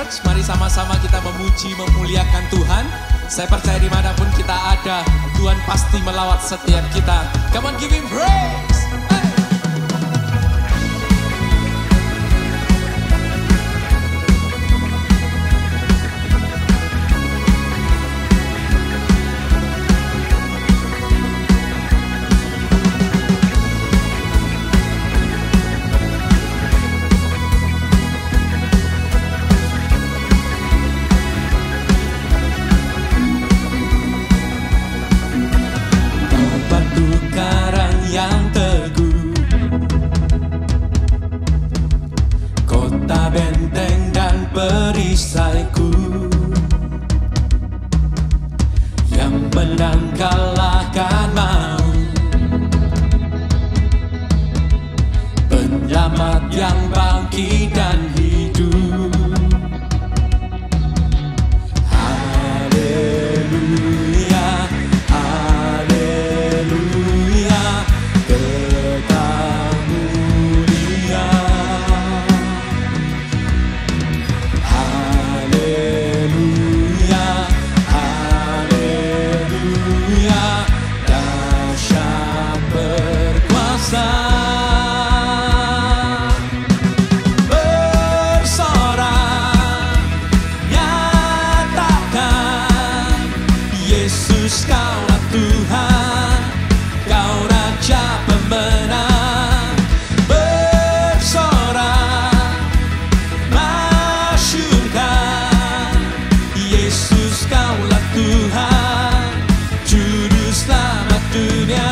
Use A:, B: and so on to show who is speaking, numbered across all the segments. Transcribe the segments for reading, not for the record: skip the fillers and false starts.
A: Church, mari sama-sama kita memuji, memuliakan Tuhan. Saya percaya dimanapun kita ada, Tuhan pasti melawat setiap kita. Come on, give him praise. Yang teguh, kota benteng dan perisaiku, yang menang kalahkan maut, penyelamat yang bangkit dan hidup. Haleluya, haleluya. Yesus, Kaulah Tuhan, Kau Raja pemenang. Bersorak, masyurkan, Yesus, Kaulah Tuhan, Juru Selamat dunia.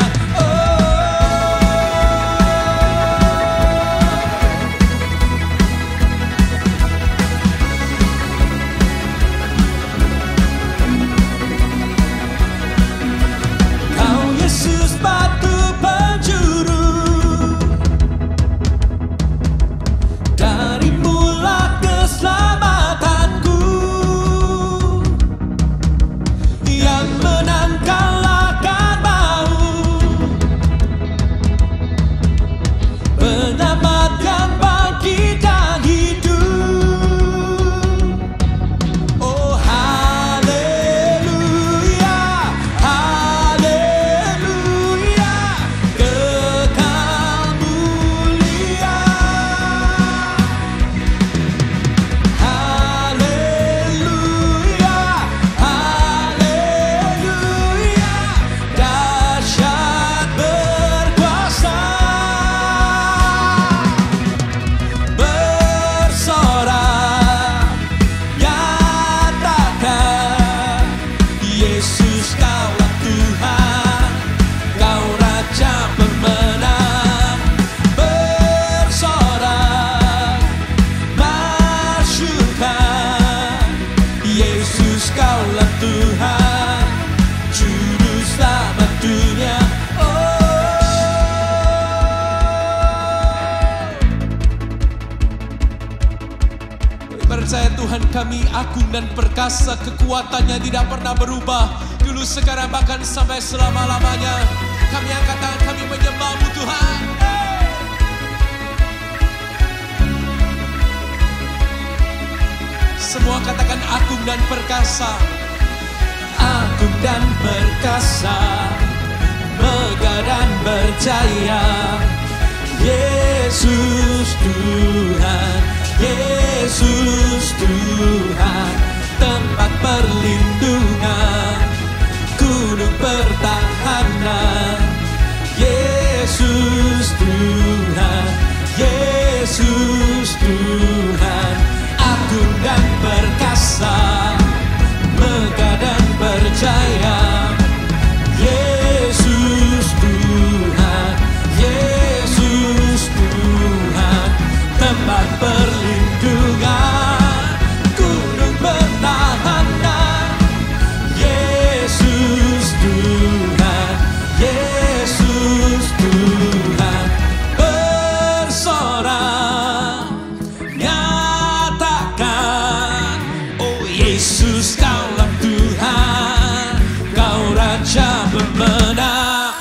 A: Yesus, Kaulah Tuhan, Kau Raja pemenang. Bersorak, masyurkan, Yesus, Kaulah Tuhan, Juru Selamat dunia. Percaya Tuhan kami agung dan perkasa, kekuatannya tidak pernah berubah, dulu sekarang bahkan sampai selama-lamanya. Kami angkat tangan, kami menyembah-Mu Tuhan. Semua katakan agung dan perkasa. Agung dan perkasa, megah dan berjaya, Yesus Tuhan, Yesus Tuhan, tempat perlindungan, gunung pertahanan, Yesus Tuhan, Yesus Tuhan, agung dan perkasa, megah dan berjaya, Yesus Tuhan, Yesus Tuhan, tempat perlindungan, gunung pertahanan, Yesus Tuhan, Yesus Tuhan. Bersorak, nyatakan, oh Yesus, Kaulah Tuhan, Kau Raja pemenang.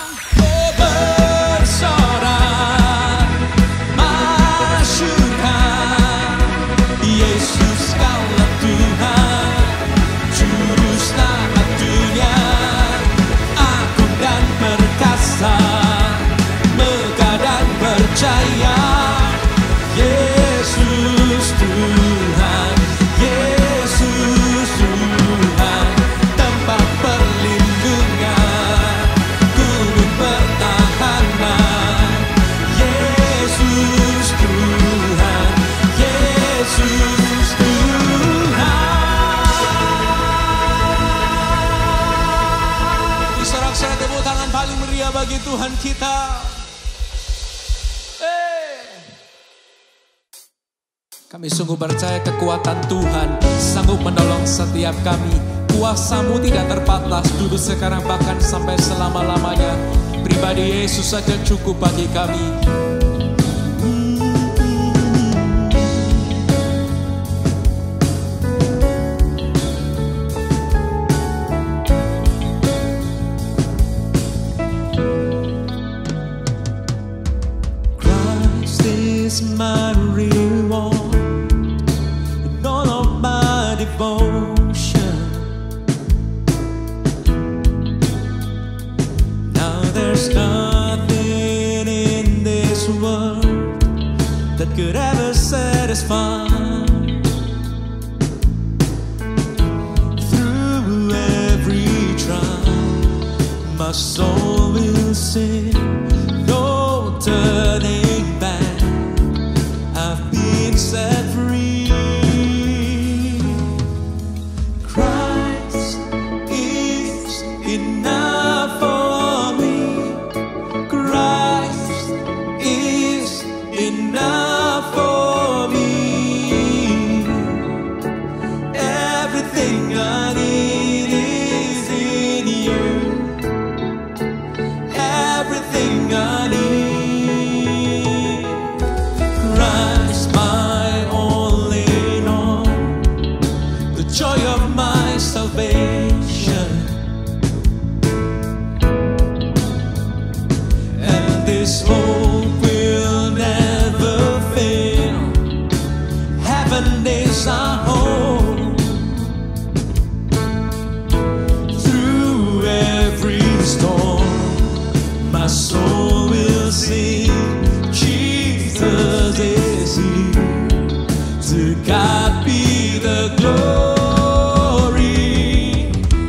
A: Yesus, Kaulah Tuhan kita. Kami sungguh percaya kekuatan Tuhan sanggup menolong setiap kami. Kuasa-Mu tidak terbatas dulu, sekarang, bahkan sampai selama-lamanya. Pribadi Yesus saja cukup bagi kami. Christ is my reward. Devotion. Now there's nothing in this world that could ever satisfy. Through every trial, my soul will sing, no turning back. I've been set free. Enough for me. Christ is enough for me. Everything I need is in you. Everything I need. Christ, my all in all, the joy of my salvation. This hope will never fail. Heaven is our home. Through every storm, my soul will sing, Jesus is here. To God be the glory.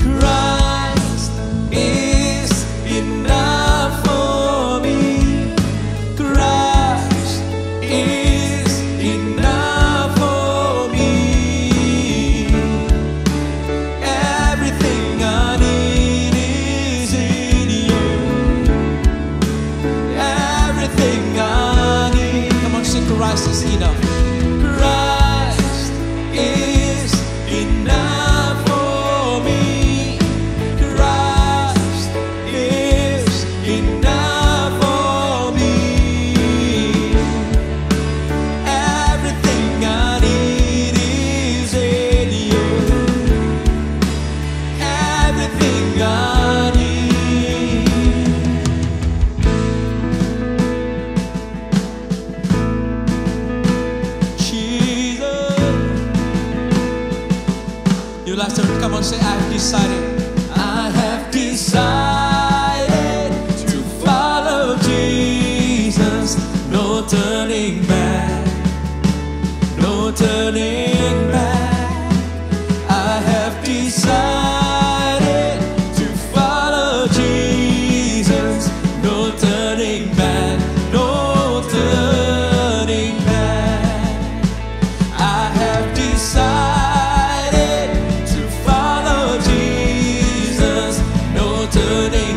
A: Christ is enough for me. Is enough for me. Everything I need is in you. Everything I need. Come on, sing, Christ is enough. Christ is enough for me. Christ is enough for me. You last time, come on, say, I have decided. I have decided to follow Jesus. No turning back. No turning back. I have decided to follow Jesus. No turning back. No turning back. I have decided. Turning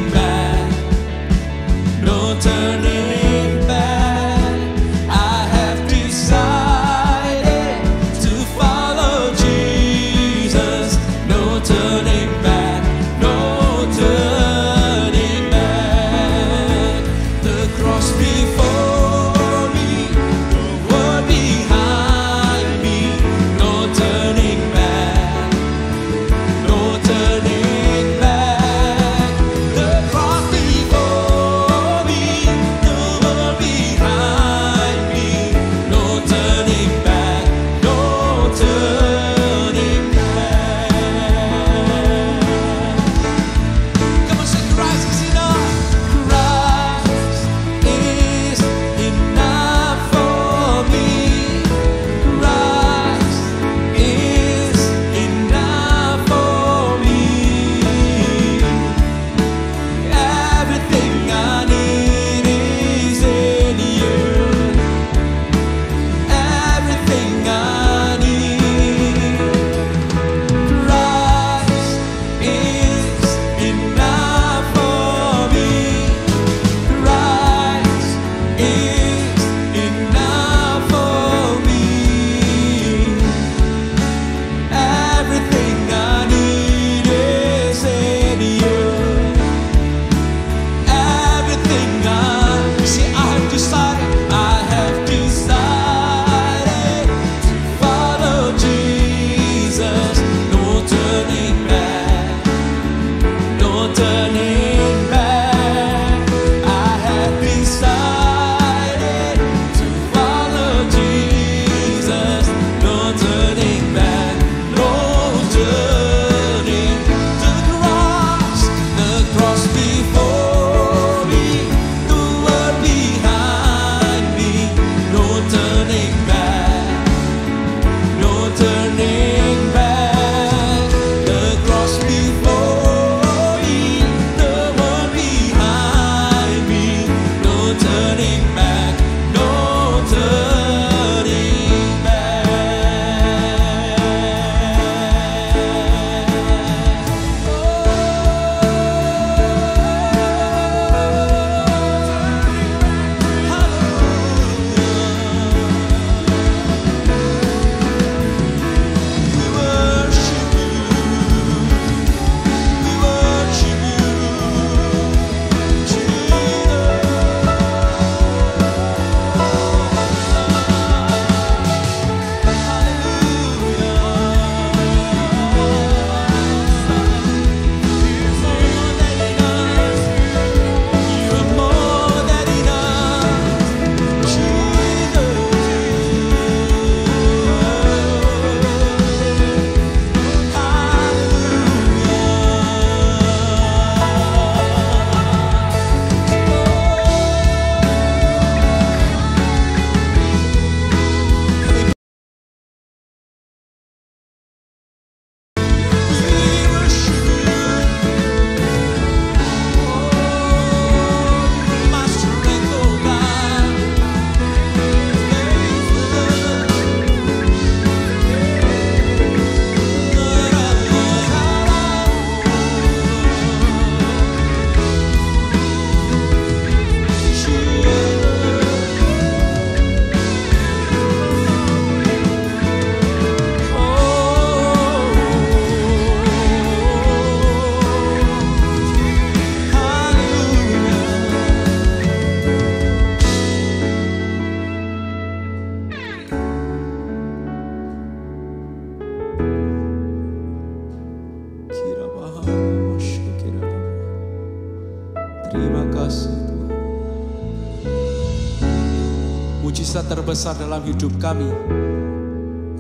A: mukjizat terbesar dalam hidup kami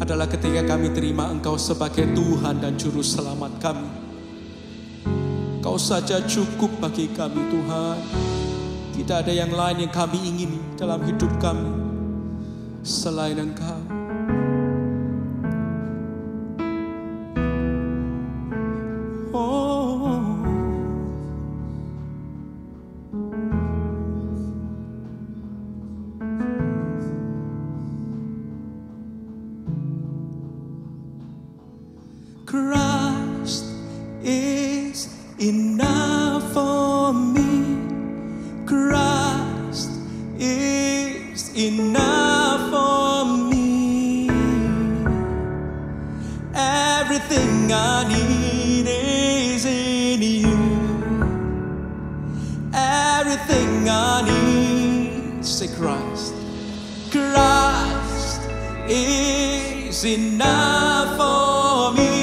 A: adalah ketika kami terima Engkau sebagai Tuhan dan Juru Selamat kami. Engkau saja cukup bagi kami Tuhan. Tidak ada yang lain yang kami ingini dalam hidup kami selain Engkau. Christ is enough for me. Christ is enough for me. Everything I need is in you. Everything I need, say Christ. Christ is enough for me.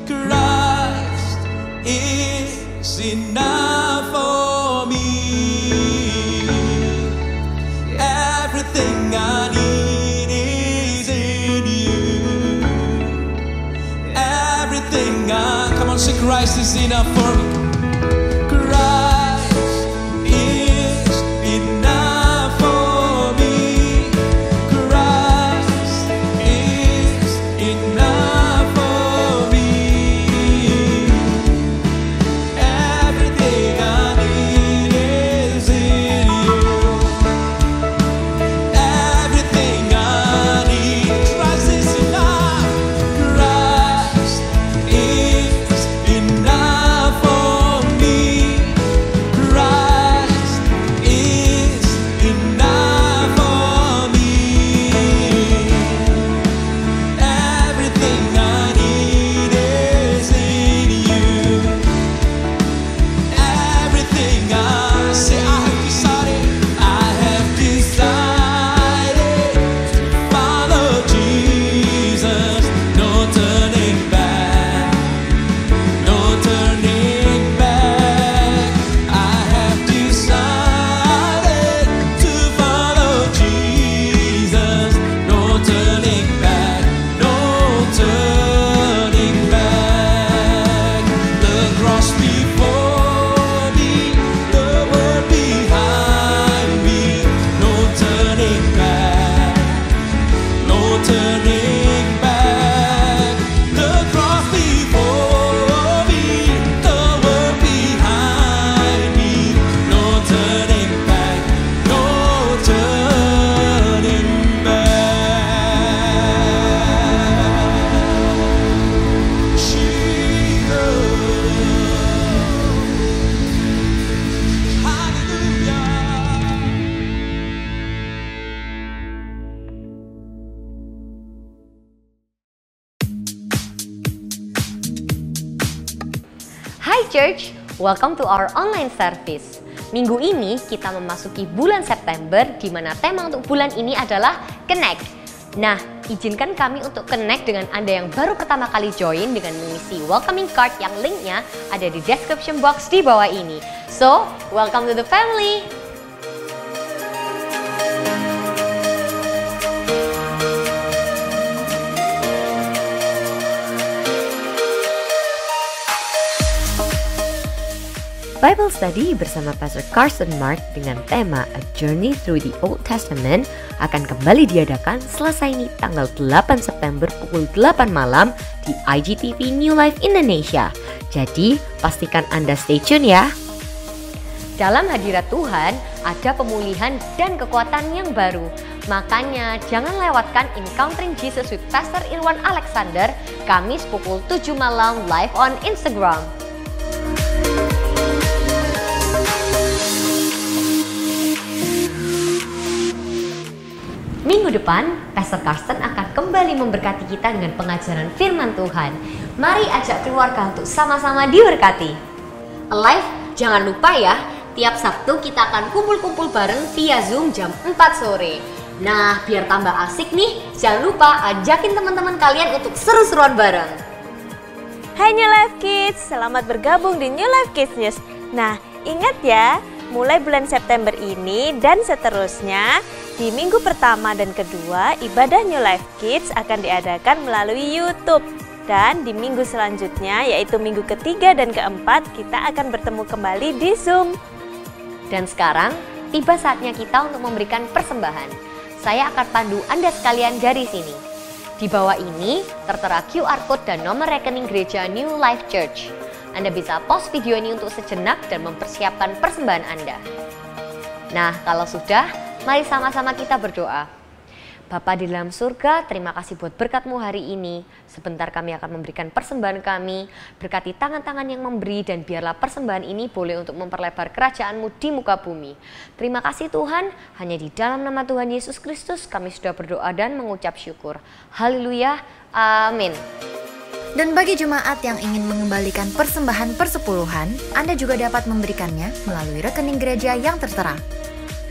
A: Christ is enough for me. Everything I need is in you. Everything come on, say Christ is enough for me. Christ is enough for me. Christ is enough for me. Everything I need is in you. Everything I need, Christ is enough. Christ is enough for me. Christ is enough for me. Everything I need is in you. Everything I say, I have decided to follow Jesus. No turning back, no turning back. I have decided to follow Jesus. No turning back, no turning back. The cross before me, the world behind me. No turning back, no turning back. The cross before me, the world behind me. No turning back, no turning back. Jesus, hallelujah.
B: Hai Church, welcome to our online service. Minggu ini kita memasuki bulan September, di mana tema untuk bulan ini adalah Connect. Nah, izinkan kami untuk connect dengan Anda yang baru pertama kali join dengan mengisi welcoming card yang linknya ada di description box di bawah ini. So, welcome to the family! Bible Study bersama Pastor Carson Mark dengan tema A Journey Through the Old Testament akan kembali diadakan selesai ini tanggal 8 September pukul 8 malam di IGTV New Life Indonesia. Jadi pastikan Anda stay tune ya. Dalam hadirat Tuhan ada pemulihan dan kekuatan yang baru. Makanya jangan lewatkan Encountering Jesus with Pastor Irwan Alexander Kamis pukul 7 malam live on Instagram. Minggu depan, Pastor Carson akan kembali memberkati kita dengan pengajaran firman Tuhan. Mari ajak keluarga untuk sama-sama diberkati. Alive, jangan lupa ya, tiap Sabtu kita akan kumpul-kumpul bareng via Zoom jam 4 sore. Nah, biar tambah asik nih, jangan lupa ajakin teman-teman kalian untuk seru-seruan bareng.
C: Hai New Life Kids, selamat bergabung di New Life Kids News. Nah, ingat ya, mulai bulan September ini dan seterusnya, Di minggu pertama dan kedua, ibadah New Life Kids akan diadakan melalui YouTube. Dan di minggu selanjutnya, yaitu minggu ketiga dan keempat, kita akan bertemu kembali di Zoom.
B: Dan sekarang, tiba saatnya kita untuk memberikan persembahan. Saya akan pandu Anda sekalian dari sini. Di bawah ini, tertera QR Code dan nomor rekening gereja New Life Church. Anda bisa pause video ini untuk sejenak dan mempersiapkan persembahan Anda. Nah, kalau sudah, mari sama-sama kita berdoa. Bapa di dalam surga, terima kasih buat berkat-Mu hari ini. Sebentar kami akan memberikan persembahan kami. Berkati tangan-tangan yang memberi dan biarlah persembahan ini boleh untuk memperlebar kerajaan-Mu di muka bumi. Terima kasih Tuhan, hanya di dalam nama Tuhan Yesus Kristus kami sudah berdoa dan mengucap syukur. Haleluya, amin.
D: Dan bagi jemaat yang ingin mengembalikan persembahan persepuluhan, Anda juga dapat memberikannya melalui rekening gereja yang tertera.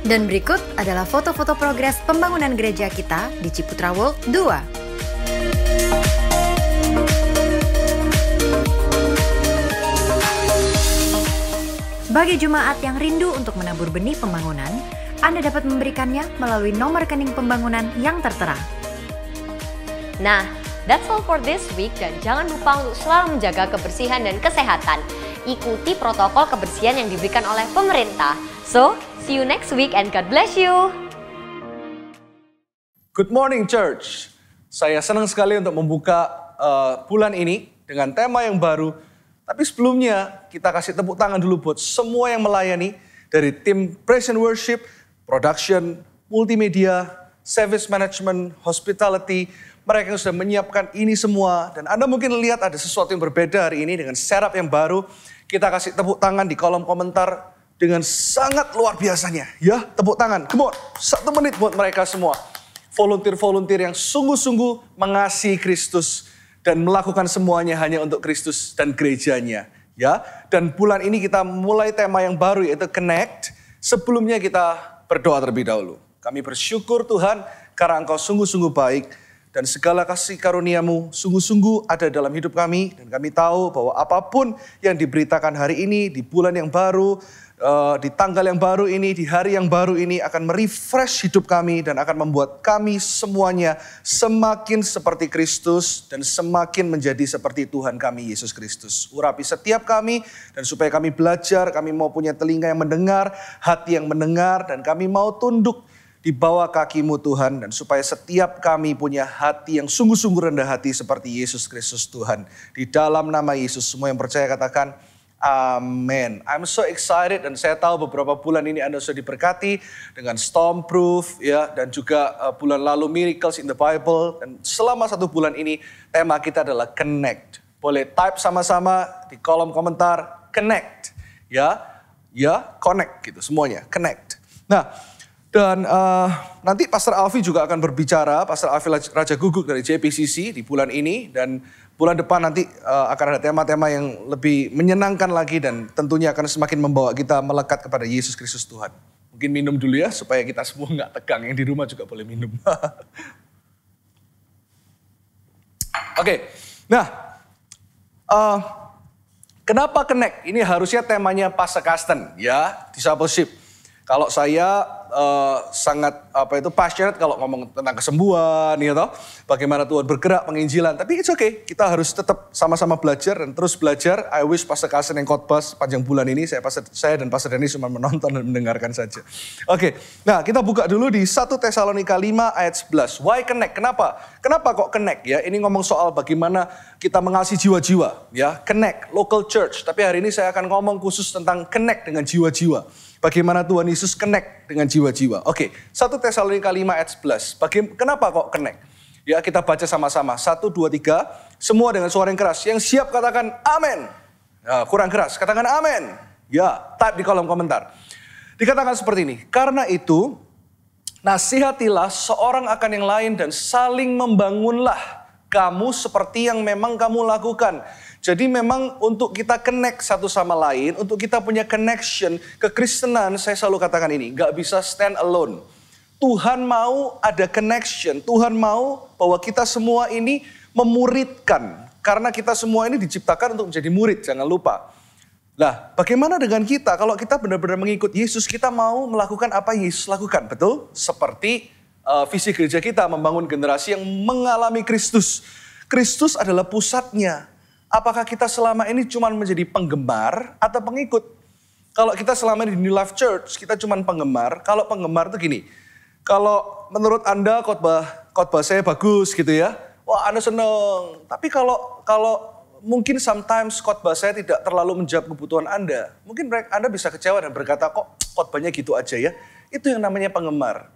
D: Dan berikut adalah foto-foto progres pembangunan gereja kita di Ciputra World 2. Bagi jemaat yang rindu untuk menabur benih pembangunan, Anda dapat memberikannya melalui nomor rekening pembangunan yang tertera.
B: Nah, that's all for this week dan jangan lupa untuk selalu menjaga kebersihan dan kesehatan. Ikuti protokol kebersihan yang diberikan oleh pemerintah. So, see you next week and God bless you.
E: Good morning church. Saya senang sekali untuk membuka bulan ini dengan tema yang baru. Tapi sebelumnya kita kasih tepuk tangan dulu buat semua yang melayani dari tim Praise and Worship, Production, Multimedia, Service Management, Hospitality. Mereka yang sudah menyiapkan ini semua. Dan Anda mungkin lihat ada sesuatu yang berbeda hari ini dengan setup yang baru. Kita kasih tepuk tangan di kolom komentar dengan sangat luar biasanya. Ya, tepuk tangan. Come on, 1 menit buat mereka semua. Volunteer-volunteer yang sungguh-sungguh mengasihi Kristus dan melakukan semuanya hanya untuk Kristus dan gerejanya. Ya, dan bulan ini kita mulai tema yang baru yaitu Connect. Sebelumnya kita berdoa terlebih dahulu. Kami bersyukur Tuhan karena Engkau sungguh-sungguh baik. Dan segala kasih karunia-Mu sungguh-sungguh ada dalam hidup kami. Dan kami tahu bahwa apapun yang diberitakan hari ini, di bulan yang baru, di tanggal yang baru ini, di hari yang baru ini akan merefresh hidup kami dan akan membuat kami semuanya semakin seperti Kristus dan semakin menjadi seperti Tuhan kami Yesus Kristus. Urapi setiap kami dan supaya kami belajar, kami mau punya telinga yang mendengar, hati yang mendengar dan kami mau tunduk di bawah kaki-Mu Tuhan dan supaya setiap kami punya hati yang sungguh-sungguh rendah hati seperti Yesus Kristus Tuhan. Di dalam nama Yesus semua yang percaya katakan amin. I'm so excited dan saya tahu beberapa bulan ini Anda sudah diberkati dengan Stormproof ya dan juga bulan lalu Miracles in the Bible dan selama 1 bulan ini tema kita adalah Connect. Boleh type sama-sama di kolom komentar Connect ya connect gitu semuanya Connect. Nah, dan nanti Pastor Alfi juga akan berbicara, Pastor Alfi Raja Guguk dari JPCC di bulan ini. Dan bulan depan nanti akan ada tema-tema yang lebih menyenangkan lagi dan tentunya akan semakin membawa kita melekat kepada Yesus Kristus Tuhan. Mungkin minum dulu ya supaya kita semua nggak tegang, yang di rumah juga boleh minum. Oke, nah kenapa Connect? Ini harusnya temanya Pastor Karsten ya, discipleship. Kalau saya sangat passionate kalau ngomong tentang kesembuhan gitu, bagaimana Tuhan bergerak penginjilan. Tapi it's okay, kita harus tetap sama-sama belajar dan terus belajar. I wish Pastor Karsten yang khotbah panjang bulan ini, saya dan Pastor Denny cuma menonton dan mendengarkan saja. Oke, nah kita buka dulu di 1 Tesalonika 5 ayat 11. Why Connect? Kenapa? Kenapa kok Connect ya? Ini ngomong soal bagaimana kita mengasihi jiwa-jiwa ya. Connect, local church. Tapi hari ini saya akan ngomong khusus tentang connect dengan jiwa-jiwa. Bagaimana Tuhan Yesus connect dengan jiwa-jiwa. Oke, 1 Tesalonika 5 ayat 11. Kenapa kok connect? Ya, kita baca sama-sama. 1, 2, 3. Semua dengan suara yang keras. Yang siap katakan amin. Nah, kurang keras, katakan amin. Ya, type di kolom komentar. Dikatakan seperti ini. Karena itu, nasihatilah seorang akan yang lain dan saling membangunlah kamu seperti yang memang kamu lakukan. Jadi memang untuk kita connect satu sama lain, untuk kita punya connection, kekristenan, saya selalu katakan ini, gak bisa stand alone. Tuhan mau ada connection, Tuhan mau bahwa kita semua ini memuridkan. Karena kita semua ini diciptakan untuk menjadi murid, jangan lupa. Nah, bagaimana dengan kita? Kalau kita benar-benar mengikut Yesus, kita mau melakukan apa yang Yesus lakukan, betul? Seperti visi gereja kita, membangun generasi yang mengalami Kristus. Kristus adalah pusatnya. Apakah kita selama ini cuma menjadi penggemar atau pengikut? Kalau kita selama ini di New Life Church, kita cuma penggemar. Kalau penggemar itu gini, kalau menurut Anda khotbah saya bagus gitu ya, wah Anda seneng. Tapi kalau mungkin sometimes khotbah saya tidak terlalu menjawab kebutuhan Anda. Mungkin Anda bisa kecewa dan berkata, kok khotbahnya gitu aja ya. Itu yang namanya penggemar.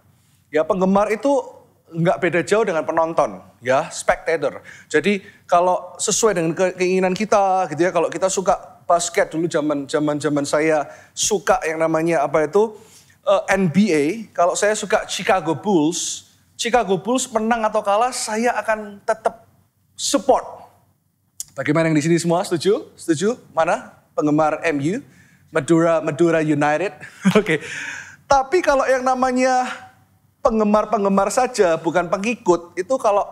E: Ya, penggemar itu nggak beda jauh dengan penonton, ya, spectator. Jadi kalau sesuai dengan keinginan kita gitu ya, kalau kita suka basket dulu zaman saya suka yang namanya NBA, kalau saya suka Chicago Bulls menang atau kalah saya akan tetap support. Bagaimana yang di sini semua setuju? Setuju? Mana penggemar MU? Madura United. Oke. Tapi kalau yang namanya penggemar saja bukan pengikut, itu kalau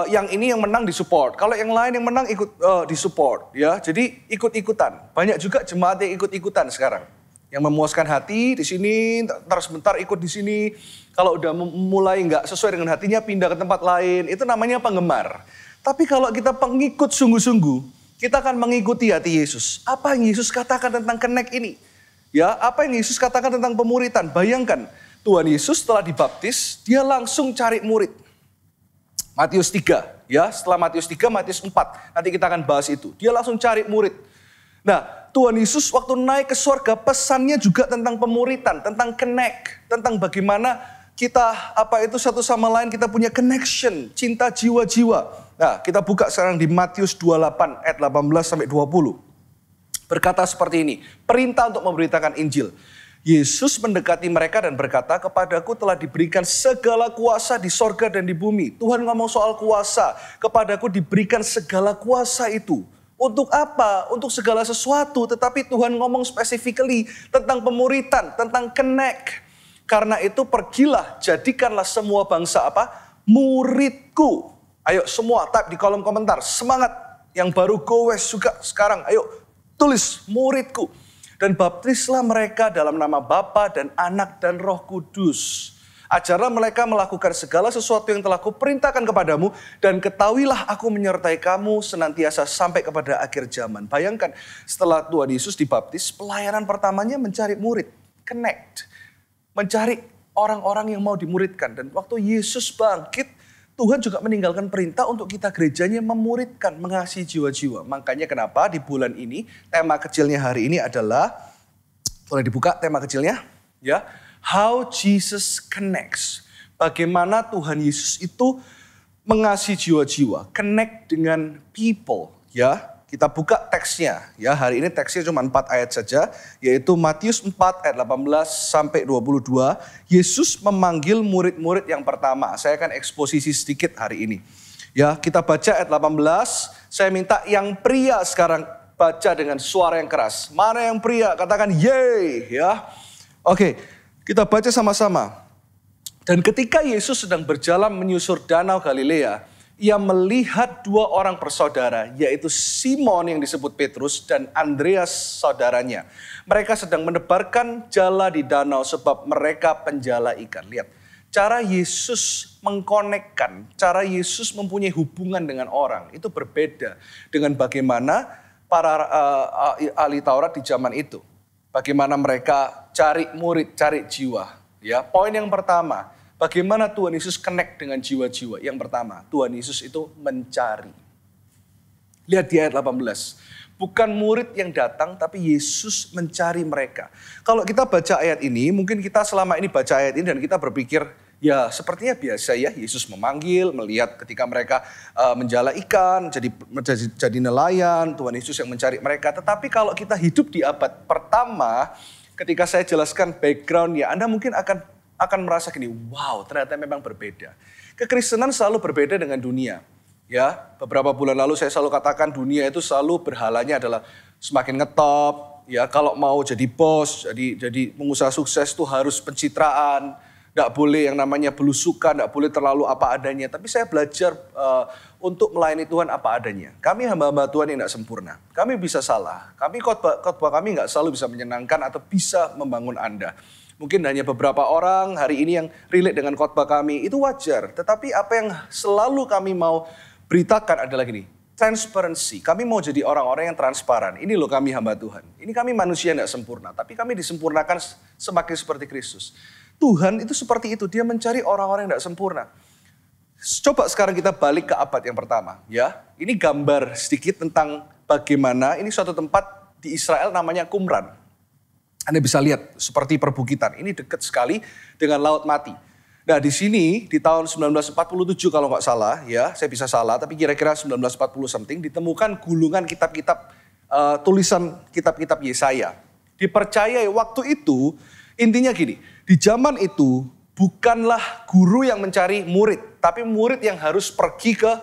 E: yang ini yang menang disupport, kalau yang lain yang menang ikut disupport, ya. Jadi ikut-ikutan. Banyak juga jemaat yang ikut-ikutan sekarang. Yang memuaskan hati di sini, terus sebentar ikut di sini. Kalau udah mulai nggak sesuai dengan hatinya pindah ke tempat lain, itu namanya penggemar. Tapi kalau kita pengikut sungguh-sungguh, kita akan mengikuti hati Yesus. Apa yang Yesus katakan tentang connect ini? Ya, apa yang Yesus katakan tentang pemuritan? Bayangkan, Tuhan Yesus setelah dibaptis, dia langsung cari murid. Matius 3, ya, setelah Matius 3, Matius 4. Nanti kita akan bahas itu. Dia langsung cari murid. Nah, Tuhan Yesus waktu naik ke surga, pesannya juga tentang pemuritan, tentang connect, tentang bagaimana kita satu sama lain kita punya connection, cinta jiwa-jiwa. Nah, kita buka sekarang di Matius 28 ayat 18 sampai 20. Berkata seperti ini, perintah untuk memberitakan Injil. Yesus mendekati mereka dan berkata, kepadaku telah diberikan segala kuasa di sorga dan di bumi. Tuhan ngomong soal kuasa, kepadaku diberikan segala kuasa itu. Untuk apa? Untuk segala sesuatu, tetapi Tuhan ngomong specifically tentang pemuritan, tentang connect. Karena itu pergilah, jadikanlah semua bangsa muridku. Ayo semua type di kolom komentar, semangat. Yang baru go west juga sekarang, ayo tulis muridku. Dan baptislah mereka dalam nama Bapa dan Anak dan Roh Kudus. Ajarlah mereka melakukan segala sesuatu yang telah kuperintahkan kepadamu. Dan ketahuilah aku menyertai kamu senantiasa sampai kepada akhir zaman. Bayangkan setelah Tuhan Yesus dibaptis, pelayanan pertamanya mencari murid. Connect. Mencari orang-orang yang mau dimuridkan. Dan waktu Yesus bangkit, Tuhan juga meninggalkan perintah untuk kita gerejanya memuridkan, mengasihi jiwa-jiwa. Makanya kenapa di bulan ini tema kecilnya hari ini adalah, boleh dibuka tema kecilnya? Ya, How Jesus Connects. Bagaimana Tuhan Yesus itu mengasihi jiwa-jiwa, connect dengan people. Ya, kita buka teksnya. Ya, hari ini teksnya cuma 4 ayat saja, yaitu Matius 4 ayat 18 sampai 22. Yesus memanggil murid-murid yang pertama. Saya akan eksposisi sedikit hari ini. Ya, kita baca ayat 18. Saya minta yang pria sekarang baca dengan suara yang keras. Mana yang pria? Katakan yeay, ya. Oke, kita baca sama-sama. Dan ketika Yesus sedang berjalan menyusur danau Galilea, ia melihat 2 orang bersaudara, yaitu Simon yang disebut Petrus dan Andreas saudaranya. Mereka sedang menebarkan jala di danau sebab mereka penjala ikan. Lihat, cara Yesus mengkonekkan, cara Yesus mempunyai hubungan dengan orang, itu berbeda dengan bagaimana para ahli Taurat di zaman itu. Bagaimana mereka cari murid, cari jiwa. Ya, poin yang pertama, bagaimana Tuhan Yesus connect dengan jiwa-jiwa? Yang pertama, Tuhan Yesus itu mencari. Lihat di ayat 18. Bukan murid yang datang, tapi Yesus mencari mereka. Kalau kita baca ayat ini, mungkin kita selama ini baca ayat ini dan kita berpikir, ya sepertinya biasa ya, Yesus memanggil, melihat ketika mereka menjala ikan, jadi nelayan, Tuhan Yesus yang mencari mereka. Tetapi kalau kita hidup di abad pertama, ketika saya jelaskan background ya, Anda mungkin akan merasa gini, wow ternyata memang berbeda. Kekristenan selalu berbeda dengan dunia. Ya, beberapa bulan lalu saya selalu katakan dunia itu selalu berhalanya adalah semakin ngetop. Ya, kalau mau jadi bos, jadi pengusaha sukses itu harus pencitraan. Tidak boleh yang namanya belusukan, tidak boleh terlalu apa adanya. Tapi saya belajar untuk melayani Tuhan apa adanya. Kami hamba-hamba Tuhan yang tidak sempurna. Kami bisa salah. Khotbah kami nggak selalu bisa menyenangkan atau bisa membangun Anda. Mungkin hanya beberapa orang hari ini yang relate dengan khotbah kami, itu wajar. Tetapi apa yang selalu kami mau beritakan adalah gini, transparansi. Kami mau jadi orang-orang yang transparan. Ini loh kami hamba Tuhan. Ini kami manusia yang tidak sempurna, tapi kami disempurnakan semakin seperti Kristus. Tuhan itu seperti itu, dia mencari orang-orang yang tidak sempurna. Coba sekarang kita balik ke abad yang pertama. Ya, ini gambar sedikit tentang bagaimana ini suatu tempat di Israel namanya Qumran. Anda bisa lihat seperti perbukitan, ini dekat sekali dengan Laut Mati. Nah di sini di tahun 1947 kalau nggak salah, ya saya bisa salah, tapi kira-kira 1940 something ditemukan gulungan kitab-kitab tulisan kitab-kitab Yesaya. Dipercayai waktu itu intinya gini, di zaman itu bukanlah guru yang mencari murid, tapi murid yang harus pergi ke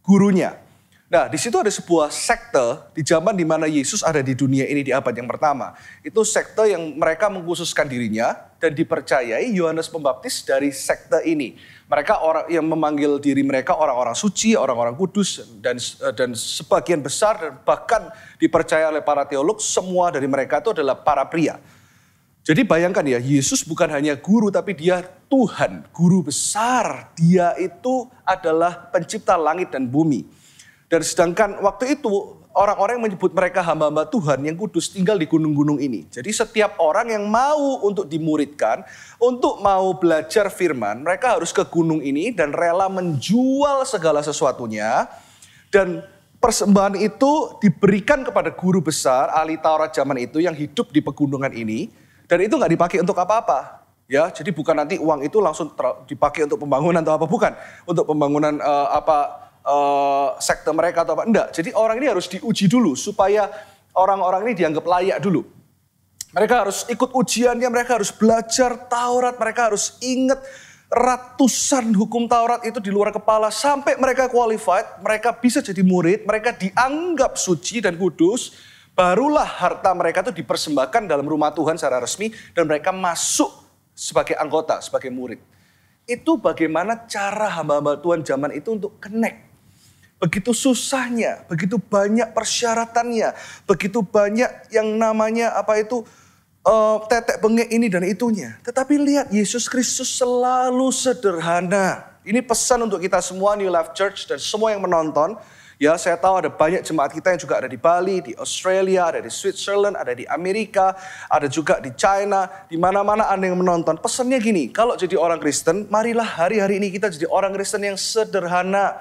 E: gurunya. Nah, di situ ada sebuah sekte di zaman di mana Yesus ada di dunia ini di abad yang pertama. Itu sekte yang mereka mengkhususkan dirinya dan dipercayai Yohanes Pembaptis dari sekte ini. Mereka orang yang memanggil diri mereka orang-orang suci, orang-orang kudus, dan sebagian besar dan bahkan dipercaya oleh para teolog semua dari mereka itu adalah para pria. Jadi bayangkan ya, Yesus bukan hanya guru tapi dia Tuhan, guru besar. Dia itu adalah pencipta langit dan bumi. Dan sedangkan waktu itu orang-orang yang menyebut mereka hamba-hamba Tuhan yang kudus tinggal di gunung-gunung ini. Jadi setiap orang yang mau untuk dimuridkan, untuk mau belajar firman, mereka harus ke gunung ini dan rela menjual segala sesuatunya. Dan persembahan itu diberikan kepada guru besar, ahli Taurat zaman itu yang hidup di pegunungan ini. Dan itu nggak dipakai untuk apa-apa, ya. Jadi bukan nanti uang itu langsung dipakai untuk pembangunan atau apa, bukan. Untuk pembangunan sekte mereka atau apa, enggak. Jadi orang ini harus diuji dulu supaya orang-orang ini dianggap layak dulu. Mereka harus ikut ujiannya, mereka harus belajar Taurat, mereka harus ingat ratusan hukum Taurat itu di luar kepala sampai mereka qualified, mereka bisa jadi murid, mereka dianggap suci dan kudus. Barulah harta mereka itu dipersembahkan dalam rumah Tuhan secara resmi dan mereka masuk sebagai anggota, sebagai murid. Itu bagaimana cara hamba-hamba Tuhan zaman itu untuk connect. Begitu susahnya, begitu banyak persyaratannya, begitu banyak yang namanya tetek bengek ini dan itunya. Tetapi lihat Yesus Kristus selalu sederhana. Ini pesan untuk kita semua New Life Church dan semua yang menonton. Ya, saya tahu ada banyak jemaat kita yang juga ada di Bali, di Australia, ada di Switzerland, ada di Amerika, ada juga di China, di mana-mana Anda yang menonton. Pesannya gini, kalau jadi orang Kristen, marilah hari-hari ini kita jadi orang Kristen yang sederhana.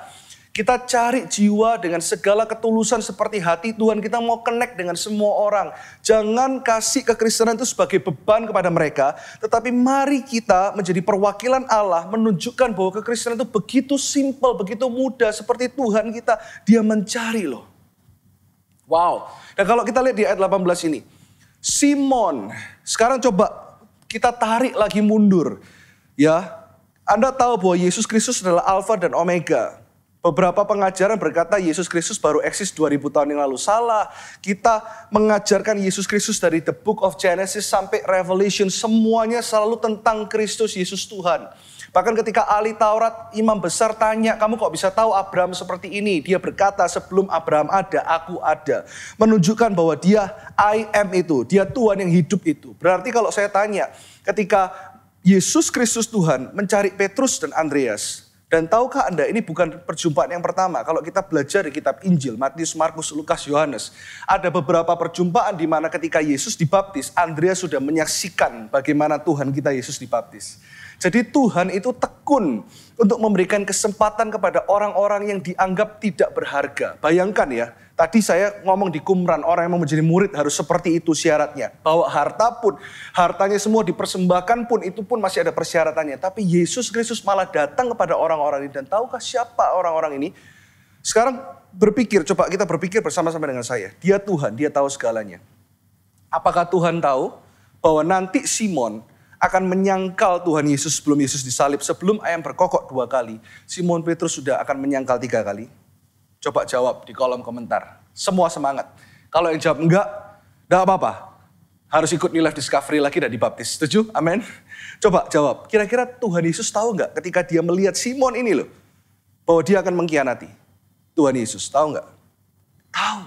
E: Kita cari jiwa dengan segala ketulusan seperti hati Tuhan. Kita mau connect dengan semua orang. Jangan kasih kekristenan itu sebagai beban kepada mereka. Tetapi mari kita menjadi perwakilan Allah. Menunjukkan bahwa kekristenan itu begitu simpel, begitu mudah. Seperti Tuhan kita, dia mencari loh. Wow. Dan kalau kita lihat di ayat 18 ini. Simon, sekarang coba kita tarik lagi mundur. Ya, Anda tahu bahwa Yesus Kristus adalah Alfa dan Omega. Beberapa pengajaran berkata Yesus Kristus baru eksis 2000 tahun yang lalu. Salah. Kita mengajarkan Yesus Kristus dari the book of Genesis sampai Revelation. Semuanya selalu tentang Kristus Yesus Tuhan. Bahkan ketika ahli Taurat, imam besar tanya, kamu kok bisa tahu Abraham seperti ini? Dia berkata, sebelum Abraham ada, aku ada. Menunjukkan bahwa dia I am itu. Dia Tuhan yang hidup itu. Berarti kalau saya tanya, ketika Yesus Kristus Tuhan mencari Petrus dan Andreas. Dan tahukah Anda ini bukan perjumpaan yang pertama. Kalau kita belajar di kitab Injil, Matius, Markus, Lukas, Yohanes. Ada beberapa perjumpaan di mana ketika Yesus dibaptis, Andreas sudah menyaksikan bagaimana Tuhan kita Yesus dibaptis. Jadi Tuhan itu tekun untuk memberikan kesempatan kepada orang-orang yang dianggap tidak berharga. Bayangkan ya, tadi saya ngomong di Qumran, orang yang mau menjadi murid harus seperti itu syaratnya. Bawa harta pun, hartanya semua dipersembahkan pun, itu pun masih ada persyaratannya. Tapi Yesus Kristus malah datang kepada orang-orang ini. Dan tahukah siapa orang-orang ini? Sekarang coba kita berpikir bersama-sama dengan saya. Dia Tuhan, dia tahu segalanya. Apakah Tuhan tahu bahwa nanti Simon akan menyangkal Tuhan Yesus sebelum Yesus disalib, sebelum ayam berkokok 2 kali. Simon Petrus sudah akan menyangkal 3 kali. Coba jawab di kolom komentar. Semua semangat. Kalau yang jawab enggak apa-apa. harus ikut New Life Discovery lagi dan dibaptis. Setuju? Amin. Coba jawab, kira-kira Tuhan Yesus tahu nggak ketika dia melihat Simon ini loh, bahwa dia akan mengkhianati? Tuhan Yesus tahu nggak? Tahu.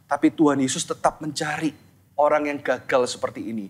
E: Tapi Tuhan Yesus tetap mencari orang yang gagal seperti ini.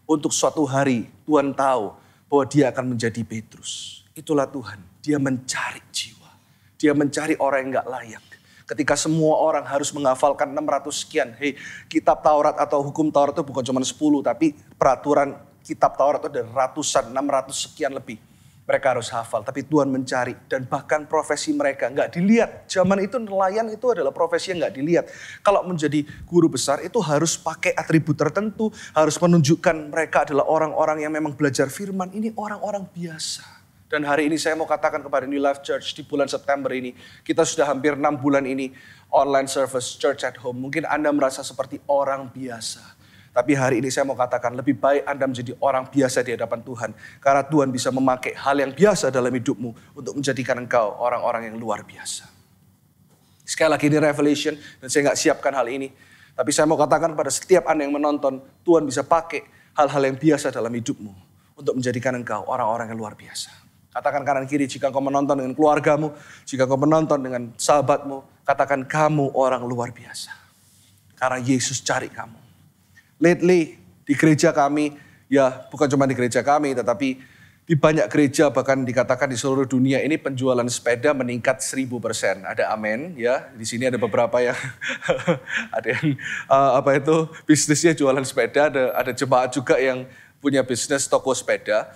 E: Untuk suatu hari Tuhan tahu bahwa dia akan menjadi Petrus. Itulah Tuhan, dia mencari jiwa. Dia mencari orang yang nggak layak. Ketika semua orang harus menghafalkan 600 sekian. Hei, kitab Taurat atau hukum Taurat itu bukan cuma 10, tapi peraturan kitab Taurat itu ada ratusan, 600 sekian lebih. Mereka harus hafal, tapi Tuhan mencari. Dan bahkan profesi mereka nggak dilihat. Zaman itu nelayan itu adalah profesi yang nggak dilihat. Kalau menjadi guru besar itu harus pakai atribut tertentu. Harus menunjukkan mereka adalah orang-orang yang memang belajar firman. Ini orang-orang biasa. Dan hari ini saya mau katakan kepada New Life Church di bulan September ini. Kita sudah hampir 6 bulan ini online service church at home. Mungkin Anda merasa seperti orang biasa. Tapi hari ini saya mau katakan lebih baik Anda menjadi orang biasa di hadapan Tuhan. Karena Tuhan bisa memakai hal yang biasa dalam hidupmu untuk menjadikan engkau orang-orang yang luar biasa. Sekali lagi ini revelation dan saya nggak siapkan hal ini. Tapi saya mau katakan pada setiap Anda yang menonton, Tuhan bisa pakai hal-hal yang biasa dalam hidupmu untuk menjadikan engkau orang-orang yang luar biasa. Katakan kanan kiri jika kau menonton dengan keluargamu, jika kau menonton dengan sahabatmu, katakan kamu orang luar biasa. Karena Yesus cari kamu. Lately di gereja kami, ya bukan cuma di gereja kami, tetapi di banyak gereja bahkan dikatakan di seluruh dunia ini penjualan sepeda meningkat 1000%. Ada amin ya. Di sini ada beberapa yang ada yang bisnisnya jualan sepeda, ada jemaat juga yang punya bisnis toko sepeda.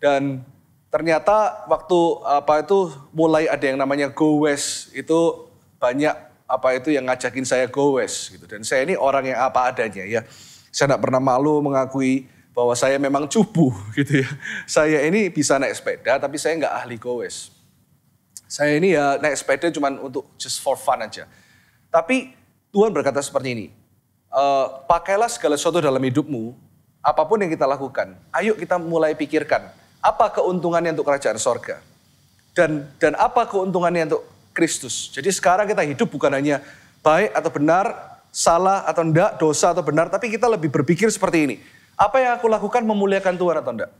E: Dan ternyata waktu mulai ada yang namanya Go West, itu banyak yang ngajakin saya Go West gitu. Dan saya ini orang yang apa adanya ya. Saya tidak pernah malu mengakui bahwa saya memang cupu gitu ya. Saya ini bisa naik sepeda tapi saya nggak ahli goes. Saya ini ya naik sepeda cuma untuk just for fun aja. Tapi Tuhan berkata seperti ini, pakailah segala sesuatu dalam hidupmu, apapun yang kita lakukan. Ayo kita mulai pikirkan, apa keuntungannya untuk kerajaan sorga. Dan apa keuntungannya untuk Kristus. Jadi sekarang kita hidup bukan hanya baik atau benar, salah atau enggak, dosa atau benar, tapi kita lebih berpikir seperti ini. Apa yang aku lakukan memuliakan Tuhan atau enggak?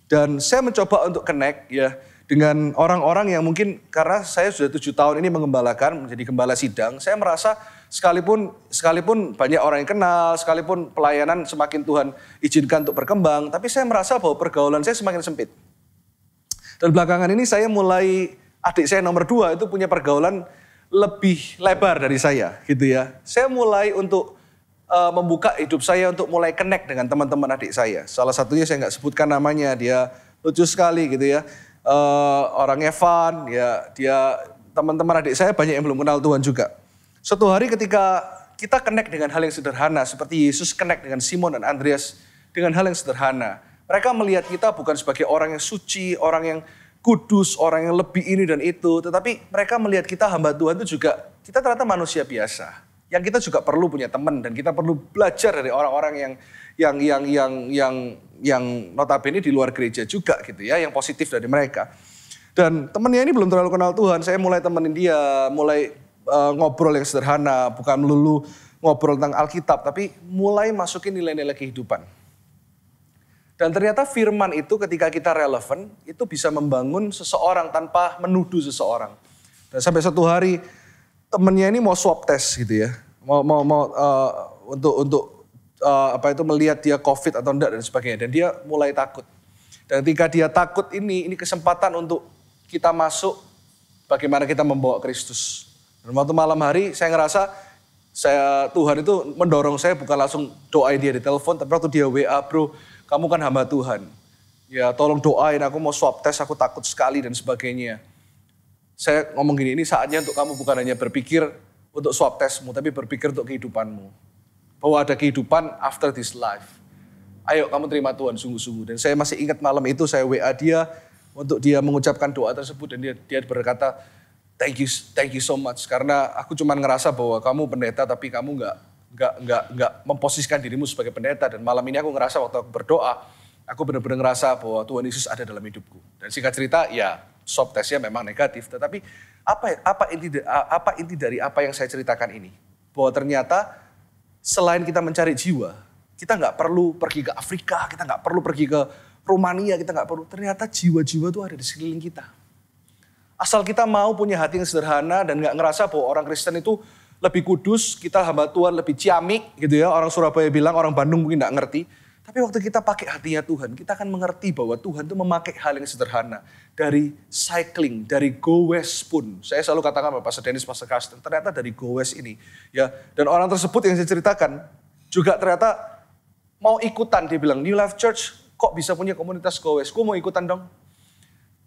E: Dan saya mencoba untuk connect ya dengan orang-orang yang mungkin karena saya sudah 7 tahun ini mengembalakan, menjadi gembala sidang, saya merasa sekalipun banyak orang yang kenal, sekalipun pelayanan semakin Tuhan izinkan untuk berkembang, tapi saya merasa bahwa pergaulan saya semakin sempit. Dan belakangan ini saya mulai, adik saya nomor 2 itu punya pergaulan lebih lebar dari saya gitu ya. Saya mulai untuk membuka hidup saya untuk mulai connect dengan teman-teman adik saya. Salah satunya saya nggak sebutkan namanya, dia lucu sekali gitu ya. Orangnya fun, ya dia teman-teman adik saya banyak yang belum kenal Tuhan juga. Suatu hari ketika kita connect dengan hal yang sederhana, seperti Yesus connect dengan Simon dan Andreas dengan hal yang sederhana. Mereka melihat kita bukan sebagai orang yang suci, orang yang kudus, orang yang lebih ini dan itu. Tetapi mereka melihat kita hamba Tuhan itu juga, kita ternyata manusia biasa. Yang kita juga perlu punya teman dan kita perlu belajar dari orang-orang yang notabene di luar gereja juga gitu ya, yang positif dari mereka. Dan temannya ini belum terlalu kenal Tuhan, saya mulai temenin dia, mulai ngobrol yang sederhana, bukan melulu ngobrol tentang Alkitab, tapi mulai masukin nilai-nilai kehidupan. Dan ternyata firman itu ketika kita relevan, itu bisa membangun seseorang tanpa menuduh seseorang. Dan sampai satu hari temennya ini mau swab test gitu ya. Untuk melihat dia COVID atau enggak dan sebagainya. Dan dia mulai takut. Dan ketika dia takut ini kesempatan untuk kita masuk bagaimana kita membawa Kristus. Dan waktu malam hari saya ngerasa Tuhan itu mendorong saya bukan langsung doain dia di telepon, tapi waktu dia WA, bro, kamu kan hamba Tuhan. Ya tolong doain, aku mau swab tes, aku takut sekali dan sebagainya. Saya ngomong gini, ini saatnya untuk kamu bukan hanya berpikir untuk swab tesmu, tapi berpikir untuk kehidupanmu. Bahwa ada kehidupan after this life. Ayo kamu terima Tuhan sungguh-sungguh. Dan saya masih ingat malam itu saya WA dia untuk dia mengucapkan doa tersebut. Dan dia berkata, thank you so much. Karena aku cuma ngerasa bahwa kamu pendeta tapi kamu nggak memposisikan dirimu sebagai pendeta. Dan malam ini aku ngerasa waktu aku berdoa, aku benar-benar ngerasa bahwa Tuhan Yesus ada dalam hidupku. Dan singkat cerita, ya swab testnya memang negatif. Tetapi apa inti dari apa yang saya ceritakan ini? Bahwa ternyata selain kita mencari jiwa, Kita nggak perlu pergi ke Afrika, kita nggak perlu pergi ke Romania, kita nggak perlu. Ternyata jiwa-jiwa itu ada di sekeliling kita. Asal kita mau punya hati yang sederhana dan nggak ngerasa bahwa orang Kristen itu lebih kudus, kita hamba Tuhan lebih ciamik gitu ya. Orang Surabaya bilang, orang Bandung mungkin nggak ngerti. Tapi waktu kita pakai hatinya Tuhan, kita akan mengerti bahwa Tuhan itu memakai hal yang sederhana. Dari cycling, dari go-west pun. Saya selalu katakan sama Pastor Dennis, Pastor Karsten, ternyata dari go-west ini. Ya, dan orang tersebut yang saya ceritakan, juga ternyata mau ikutan. Dia bilang, New Life Church kok bisa punya komunitas go-west? Gue mau ikutan dong.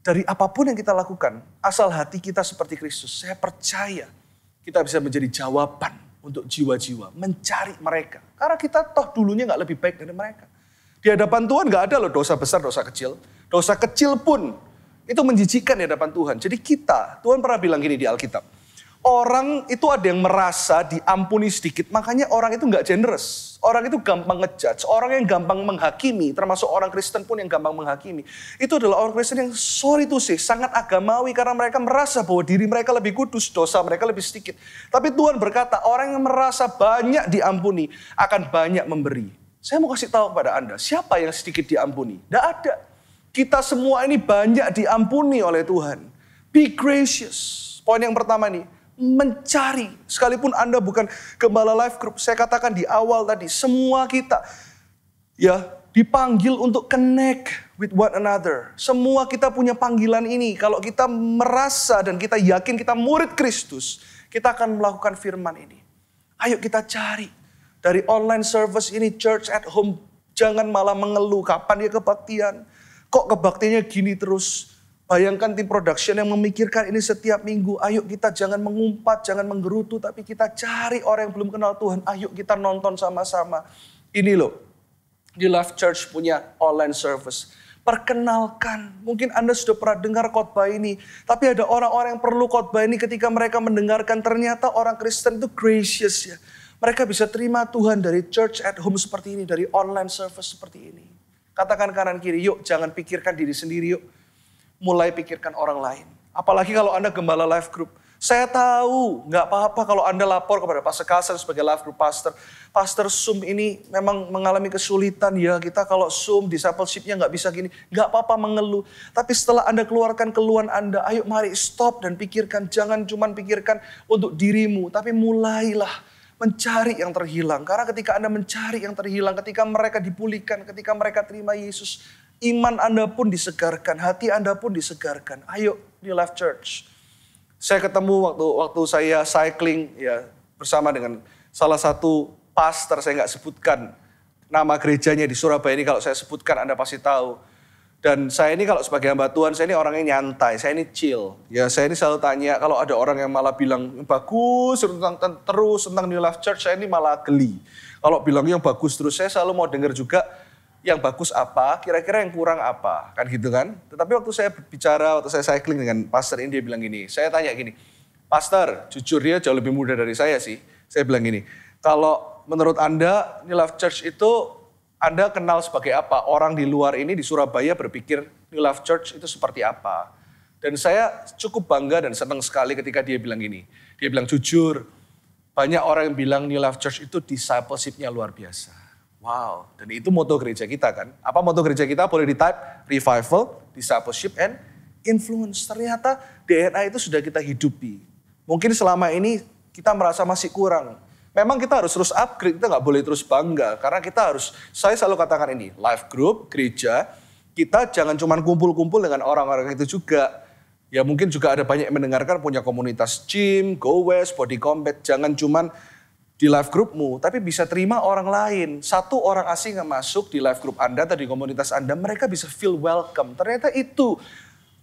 E: Dari apapun yang kita lakukan, asal hati kita seperti Kristus, saya percaya kita bisa menjadi jawaban untuk jiwa-jiwa, mencari mereka. Karena kita toh dulunya gak lebih baik dari mereka. Di hadapan Tuhan gak ada loh dosa besar, dosa kecil. Dosa kecil pun itu menjijikkan di hadapan Tuhan. Jadi kita, Tuhan pernah bilang gini di Alkitab. Orang itu ada yang merasa diampuni sedikit, makanya orang itu gak generous. Orang itu gampang ngejudge, orang yang gampang menghakimi, termasuk orang Kristen pun yang gampang menghakimi. Itu adalah orang Kristen yang sorry to say, sangat agamawi karena mereka merasa bahwa diri mereka lebih kudus, dosa mereka lebih sedikit. Tapi Tuhan berkata, orang yang merasa banyak diampuni akan banyak memberi. Saya mau kasih tahu kepada Anda, siapa yang sedikit diampuni? Tidak ada. Kita semua ini banyak diampuni oleh Tuhan. Be gracious. Poin yang pertama nih. Mencari, sekalipun Anda bukan gembala life group, saya katakan di awal tadi, semua kita ya dipanggil untuk connect with one another. Semua kita punya panggilan ini. Kalau kita merasa dan kita yakin kita murid Kristus, kita akan melakukan firman ini. Ayo kita cari dari online service ini, church at home, jangan malah mengeluh kapan dia kebaktian. Kok kebaktiannya gini terus? Bayangkan tim production yang memikirkan ini setiap minggu. Ayo kita jangan mengumpat, jangan menggerutu. Tapi kita cari orang yang belum kenal Tuhan. Ayo kita nonton sama-sama. Ini loh, di Life Church punya online service. Perkenalkan, mungkin Anda sudah pernah dengar khotbah ini. Tapi ada orang-orang yang perlu khotbah ini ketika mereka mendengarkan. Ternyata orang Kristen itu gracious ya. Mereka bisa terima Tuhan dari church at home seperti ini. Dari online service seperti ini. Katakan kanan kiri, yuk jangan pikirkan diri sendiri yuk. Mulai pikirkan orang lain. Apalagi kalau Anda gembala life group. Saya tahu gak apa-apa kalau Anda lapor kepada Pastor Carsten sebagai life group pastor. Pastor Zoom ini memang mengalami kesulitan ya. Kita kalau Zoom discipleship-nya gak bisa gini. Gak apa-apa mengeluh. Tapi setelah Anda keluarkan keluhan Anda, ayo mari stop dan pikirkan. Jangan cuma pikirkan untuk dirimu. Tapi mulailah mencari yang terhilang. Karena ketika Anda mencari yang terhilang, ketika mereka dipulihkan, ketika mereka terima Yesus, iman Anda pun disegarkan, hati Anda pun disegarkan. Ayo di Life Church. Saya ketemu waktu saya cycling ya bersama dengan salah satu pastor, saya nggak sebutkan nama gerejanya di Surabaya ini, kalau saya sebutkan Anda pasti tahu. Dan saya ini kalau sebagai hamba Tuhan, saya ini orangnya nyantai, saya ini chill. Ya saya ini selalu tanya, kalau ada orang yang malah bilang bagus terus tentang New Life Church, saya ini malah geli. Kalau bilang yang bagus terus, saya selalu mau dengar juga yang bagus apa, kira-kira yang kurang apa, kan gitu kan. Tetapi waktu saya bicara, waktu saya cycling dengan pastor ini, dia bilang gini, saya tanya gini, Pastor, jujur dia jauh lebih muda dari saya sih. Saya bilang gini, kalau menurut Anda, New Life Church itu Anda kenal sebagai apa? Orang di luar ini di Surabaya berpikir New Life Church itu seperti apa? Dan saya cukup bangga dan senang sekali ketika dia bilang gini. Dia bilang jujur, banyak orang yang bilang New Life Church itu discipleship-nya luar biasa. Wow, dan itu moto gereja kita kan. Apa moto gereja kita? Boleh di-type, revival, discipleship, and influence. Ternyata DNA itu sudah kita hidupi. Mungkin selama ini kita merasa masih kurang. Memang kita harus terus upgrade, kita nggak boleh terus bangga. Karena kita harus, saya selalu katakan ini, life group, gereja, kita jangan cuma kumpul-kumpul dengan orang-orang itu juga. Ya mungkin juga ada banyak yang mendengarkan punya komunitas gym, go west, body combat. Jangan cuma di life groupmu, tapi bisa terima orang lain. Satu orang asing yang masuk di life group Anda atau di komunitas Anda, mereka bisa feel welcome. Ternyata itu,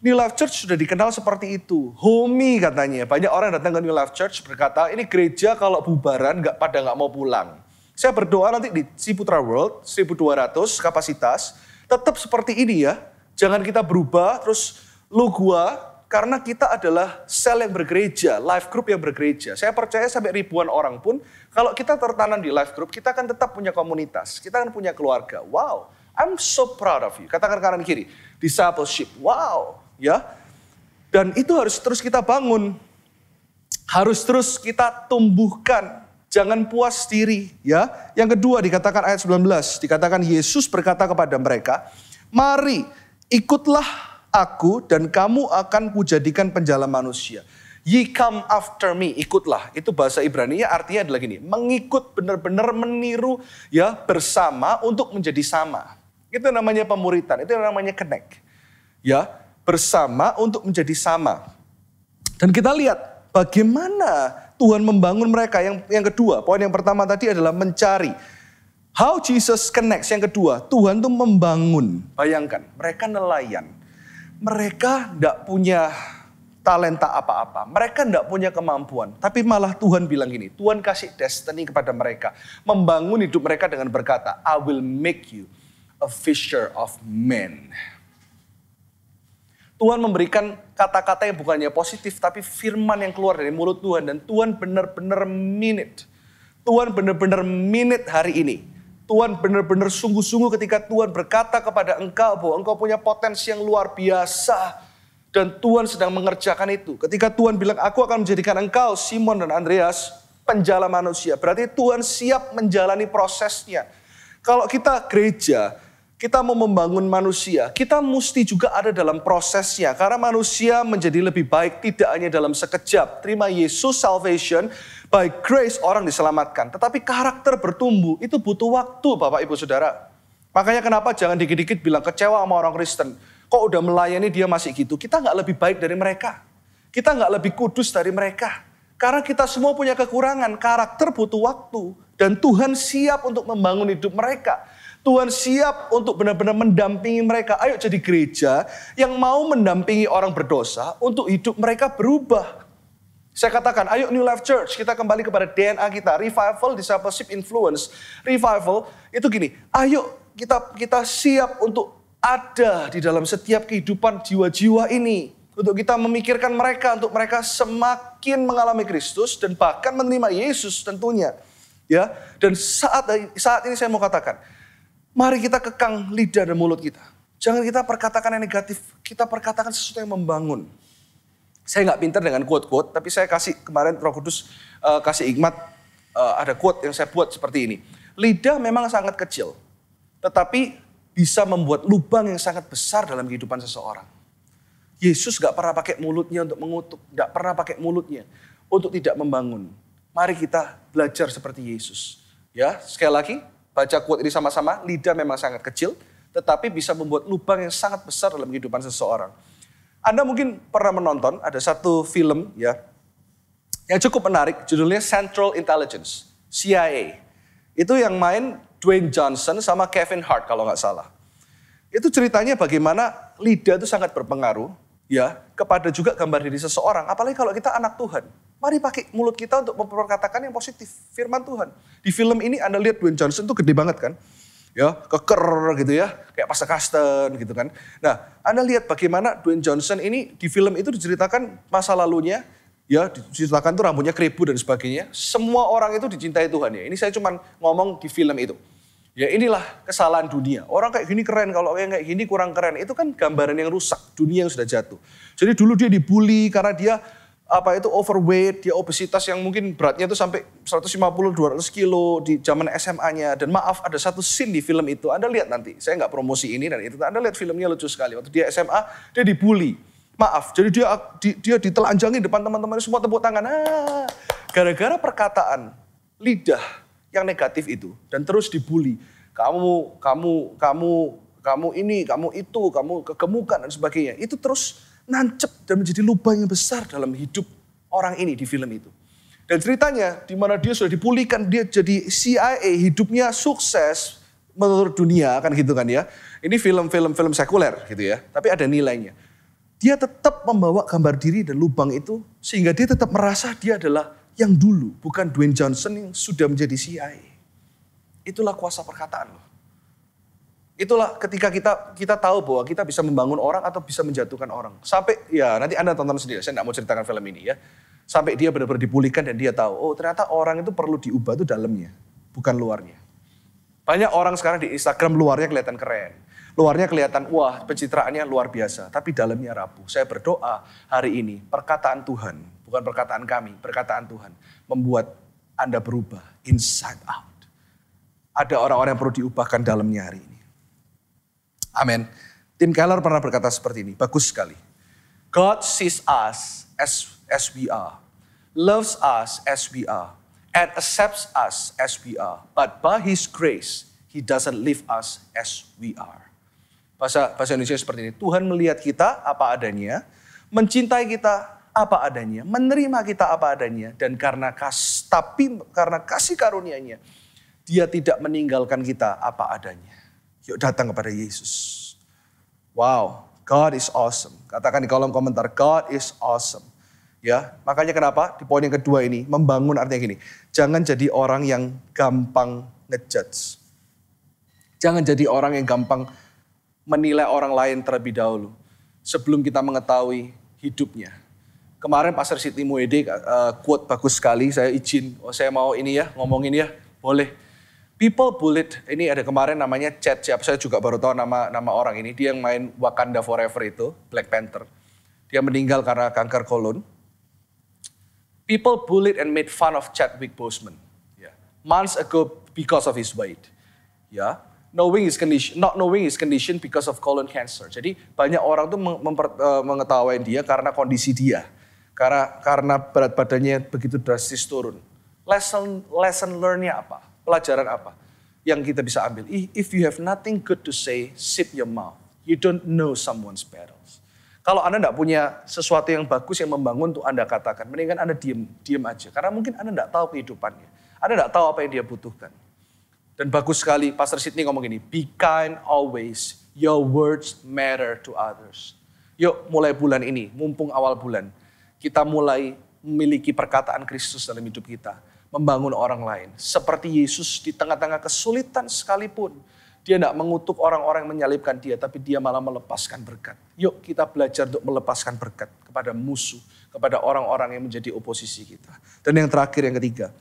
E: New Life Church sudah dikenal seperti itu. Homey katanya. Banyak orang datang ke New Life Church berkata, ini gereja kalau bubaran pada nggak mau pulang. Saya berdoa nanti di Ciputra World, 1200 kapasitas, tetap seperti ini ya. Jangan kita berubah, terus lu gua, karena kita adalah sel yang bergereja, life group yang bergereja. Saya percaya sampai ribuan orang pun, kalau kita tertanam di life group, kita akan tetap punya komunitas, kita akan punya keluarga. Wow, I'm so proud of you. Katakan kanan kiri, discipleship, wow. Ya, dan itu harus terus kita bangun, harus terus kita tumbuhkan. Jangan puas diri, ya. Yang kedua dikatakan ayat 19, dikatakan Yesus berkata kepada mereka, "Mari, ikutlah aku dan kamu akan kujadikan penjala manusia." Ye come after me, ikutlah. Itu bahasa Ibrani artinya adalah gini, mengikut, benar-benar meniru, ya, bersama untuk menjadi sama. Itu namanya pemuritan, itu namanya connect. Ya, bersama untuk menjadi sama. Dan kita lihat bagaimana Tuhan membangun mereka. Yang kedua, poin yang pertama tadi adalah mencari. How Jesus connects. Yang kedua, Tuhan tuh membangun. Bayangkan, mereka nelayan. Mereka tidak punya talenta apa-apa. Mereka tidak punya kemampuan. Tapi malah Tuhan bilang gini, Tuhan kasih destiny kepada mereka. Membangun hidup mereka dengan berkata, I will make you a fisher of men. Tuhan memberikan kata-kata yang bukannya positif, tapi firman yang keluar dari mulut Tuhan. Dan Tuhan benar-benar mean it. Tuhan benar-benar mean it hari ini. Tuhan benar-benar sungguh-sungguh ketika Tuhan berkata kepada engkau bahwa engkau punya potensi yang luar biasa. Dan Tuhan sedang mengerjakan itu. Ketika Tuhan bilang, aku akan menjadikan engkau, Simon dan Andreas, penjala manusia. Berarti Tuhan siap menjalani prosesnya. Kalau kita gereja, kita mau membangun manusia, kita mesti juga ada dalam prosesnya. Karena manusia menjadi lebih baik tidak hanya dalam sekejap. Terima Yesus salvation, by grace orang diselamatkan. Tetapi karakter bertumbuh itu butuh waktu Bapak Ibu Saudara. Makanya kenapa jangan dikit-dikit bilang kecewa sama orang Kristen. Kok udah melayani dia masih gitu. Kita gak lebih baik dari mereka. Kita gak lebih kudus dari mereka. Karena kita semua punya kekurangan. Karakter butuh waktu. Dan Tuhan siap untuk membangun hidup mereka. Tuhan siap untuk benar-benar mendampingi mereka. Ayo jadi gereja yang mau mendampingi orang berdosa untuk hidup mereka berubah. Saya katakan, ayo New Life Church, kita kembali kepada DNA kita. Revival, discipleship, influence. Revival itu gini, ayo kita siap untuk ada di dalam setiap kehidupan jiwa-jiwa ini. Untuk kita memikirkan mereka, untuk mereka semakin mengalami Kristus dan bahkan menerima Yesus tentunya. Ya, dan saat ini saya mau katakan, mari kita kekang lidah dan mulut kita. Jangan kita perkatakan yang negatif. Kita perkatakan sesuatu yang membangun. Saya nggak pintar dengan quote-quote, tapi saya kasih kemarin Roh Kudus kasih hikmat. Ada quote yang saya buat seperti ini. Lidah memang sangat kecil, tetapi bisa membuat lubang yang sangat besar dalam kehidupan seseorang. Yesus nggak pernah pakai mulutnya untuk mengutuk, nggak pernah pakai mulutnya untuk tidak membangun. Mari kita belajar seperti Yesus. Ya, sekali lagi. Baca quote ini sama-sama, lidah memang sangat kecil, tetapi bisa membuat lubang yang sangat besar dalam kehidupan seseorang. Anda mungkin pernah menonton, ada satu film ya yang cukup menarik, judulnya Central Intelligence, CIA. Itu yang main Dwayne Johnson sama Kevin Hart kalau nggak salah. Itu ceritanya bagaimana lidah itu sangat berpengaruh ya kepada juga gambar diri seseorang, apalagi kalau kita anak Tuhan. Mari pakai mulut kita untuk memperkatakan yang positif, firman Tuhan. Di film ini Anda lihat Dwayne Johnson tuh gede banget kan. Ya, keker gitu ya, kayak Pastor Karsten gitu kan. Nah, Anda lihat bagaimana Dwayne Johnson ini di film itu diceritakan masa lalunya, ya diceritakan tuh rambutnya keribu dan sebagainya. Semua orang itu dicintai Tuhan ya. Ini saya cuma ngomong di film itu. Ya inilah kesalahan dunia. Orang kayak gini keren, kalau yang kayak gini kurang keren. Itu kan gambaran yang rusak, dunia yang sudah jatuh. Jadi dulu dia dibully karena dia overweight, dia obesitas yang mungkin beratnya itu sampai 150-200 kilo di zaman SMA-nya. Dan maaf, ada satu scene di film itu, Anda lihat nanti. Saya nggak promosi ini dan itu, Anda lihat filmnya lucu sekali. Waktu dia SMA, dia dibully. Maaf, jadi dia ditelanjangi depan teman-teman semua tepuk tangan. Gara-gara perkataan lidah yang negatif itu dan terus dibully. Kamu ini, kamu itu, kamu kegemukan dan sebagainya. Itu terus nancep dan menjadi lubang yang besar dalam hidup orang ini di film itu. Dan ceritanya di mana dia sudah dipulihkan, dia jadi CIA, hidupnya sukses menurut dunia kan gitu kan ya. Ini film sekuler gitu ya, tapi ada nilainya. Dia tetap membawa gambar diri dan lubang itu sehingga dia tetap merasa dia adalah yang dulu, bukan Dwayne Johnson yang sudah menjadi CIA. Itulah kuasa perkataan loh. Itulah ketika kita tahu bahwa kita bisa membangun orang atau bisa menjatuhkan orang. Sampai, ya nanti Anda tonton sendiri, saya tidak mau ceritakan film ini ya. Sampai dia benar-benar dipulihkan dan dia tahu, oh ternyata orang itu perlu diubah itu dalamnya, bukan luarnya. Banyak orang sekarang di Instagram luarnya kelihatan keren. Luarnya kelihatan, wah pencitraannya luar biasa, tapi dalamnya rapuh. Saya berdoa hari ini, perkataan Tuhan, bukan perkataan kami, perkataan Tuhan, membuat Anda berubah inside out. Ada orang-orang yang perlu diubahkan dalamnya hari ini. Amin. Tim Keller pernah berkata seperti ini, bagus sekali. God sees us as we are, loves us as we are, and accepts us as we are. But by His grace, He doesn't leave us as we are. Bahasa Indonesia seperti ini, Tuhan melihat kita apa adanya, mencintai kita apa adanya, menerima kita apa adanya, dan karena kasih karunia-Nya, Dia tidak meninggalkan kita apa adanya. Yuk datang kepada Yesus. Wow, God is awesome. Katakan di kolom komentar, God is awesome. Ya, makanya kenapa di poin yang kedua ini membangun artinya gini, jangan jadi orang yang gampang ngejudge. Jangan jadi orang yang gampang menilai orang lain terlebih dahulu sebelum kita mengetahui hidupnya. Kemarin Pastor Sidney Muede quote bagus sekali, saya izin, saya mau ini ya, ngomongin ya, boleh. People bullied, ini ada kemarin namanya Chad, siapa saya juga baru tahu nama orang ini, dia yang main Wakanda Forever itu, Black Panther. Dia meninggal karena kanker kolon. People bullied and made fun of Chadwick Boseman. Months ago because of his weight. Not knowing his condition because of colon cancer. Jadi banyak orang tuh mengetawain dia karena kondisi dia. Karena berat badannya begitu drastis turun. Lesson learn-nya apa? Pelajaran apa yang kita bisa ambil? If you have nothing good to say, shut your mouth. You don't know someone's battles. Kalau Anda tidak punya sesuatu yang bagus yang membangun untuk Anda katakan, mendingan Anda diam aja. Karena mungkin Anda tidak tahu kehidupannya. Anda tidak tahu apa yang dia butuhkan. Dan bagus sekali Pastor Sidney ngomong gini, be kind always, your words matter to others. Yuk mulai bulan ini, mumpung awal bulan, kita mulai memiliki perkataan Kristus dalam hidup kita. Membangun orang lain. Seperti Yesus di tengah-tengah kesulitan sekalipun. Dia tidak mengutuk orang-orang yang menyalibkan dia, tapi dia malah melepaskan berkat. Yuk kita belajar untuk melepaskan berkat kepada musuh, kepada orang-orang yang menjadi oposisi kita. Dan yang terakhir, yang ketiga.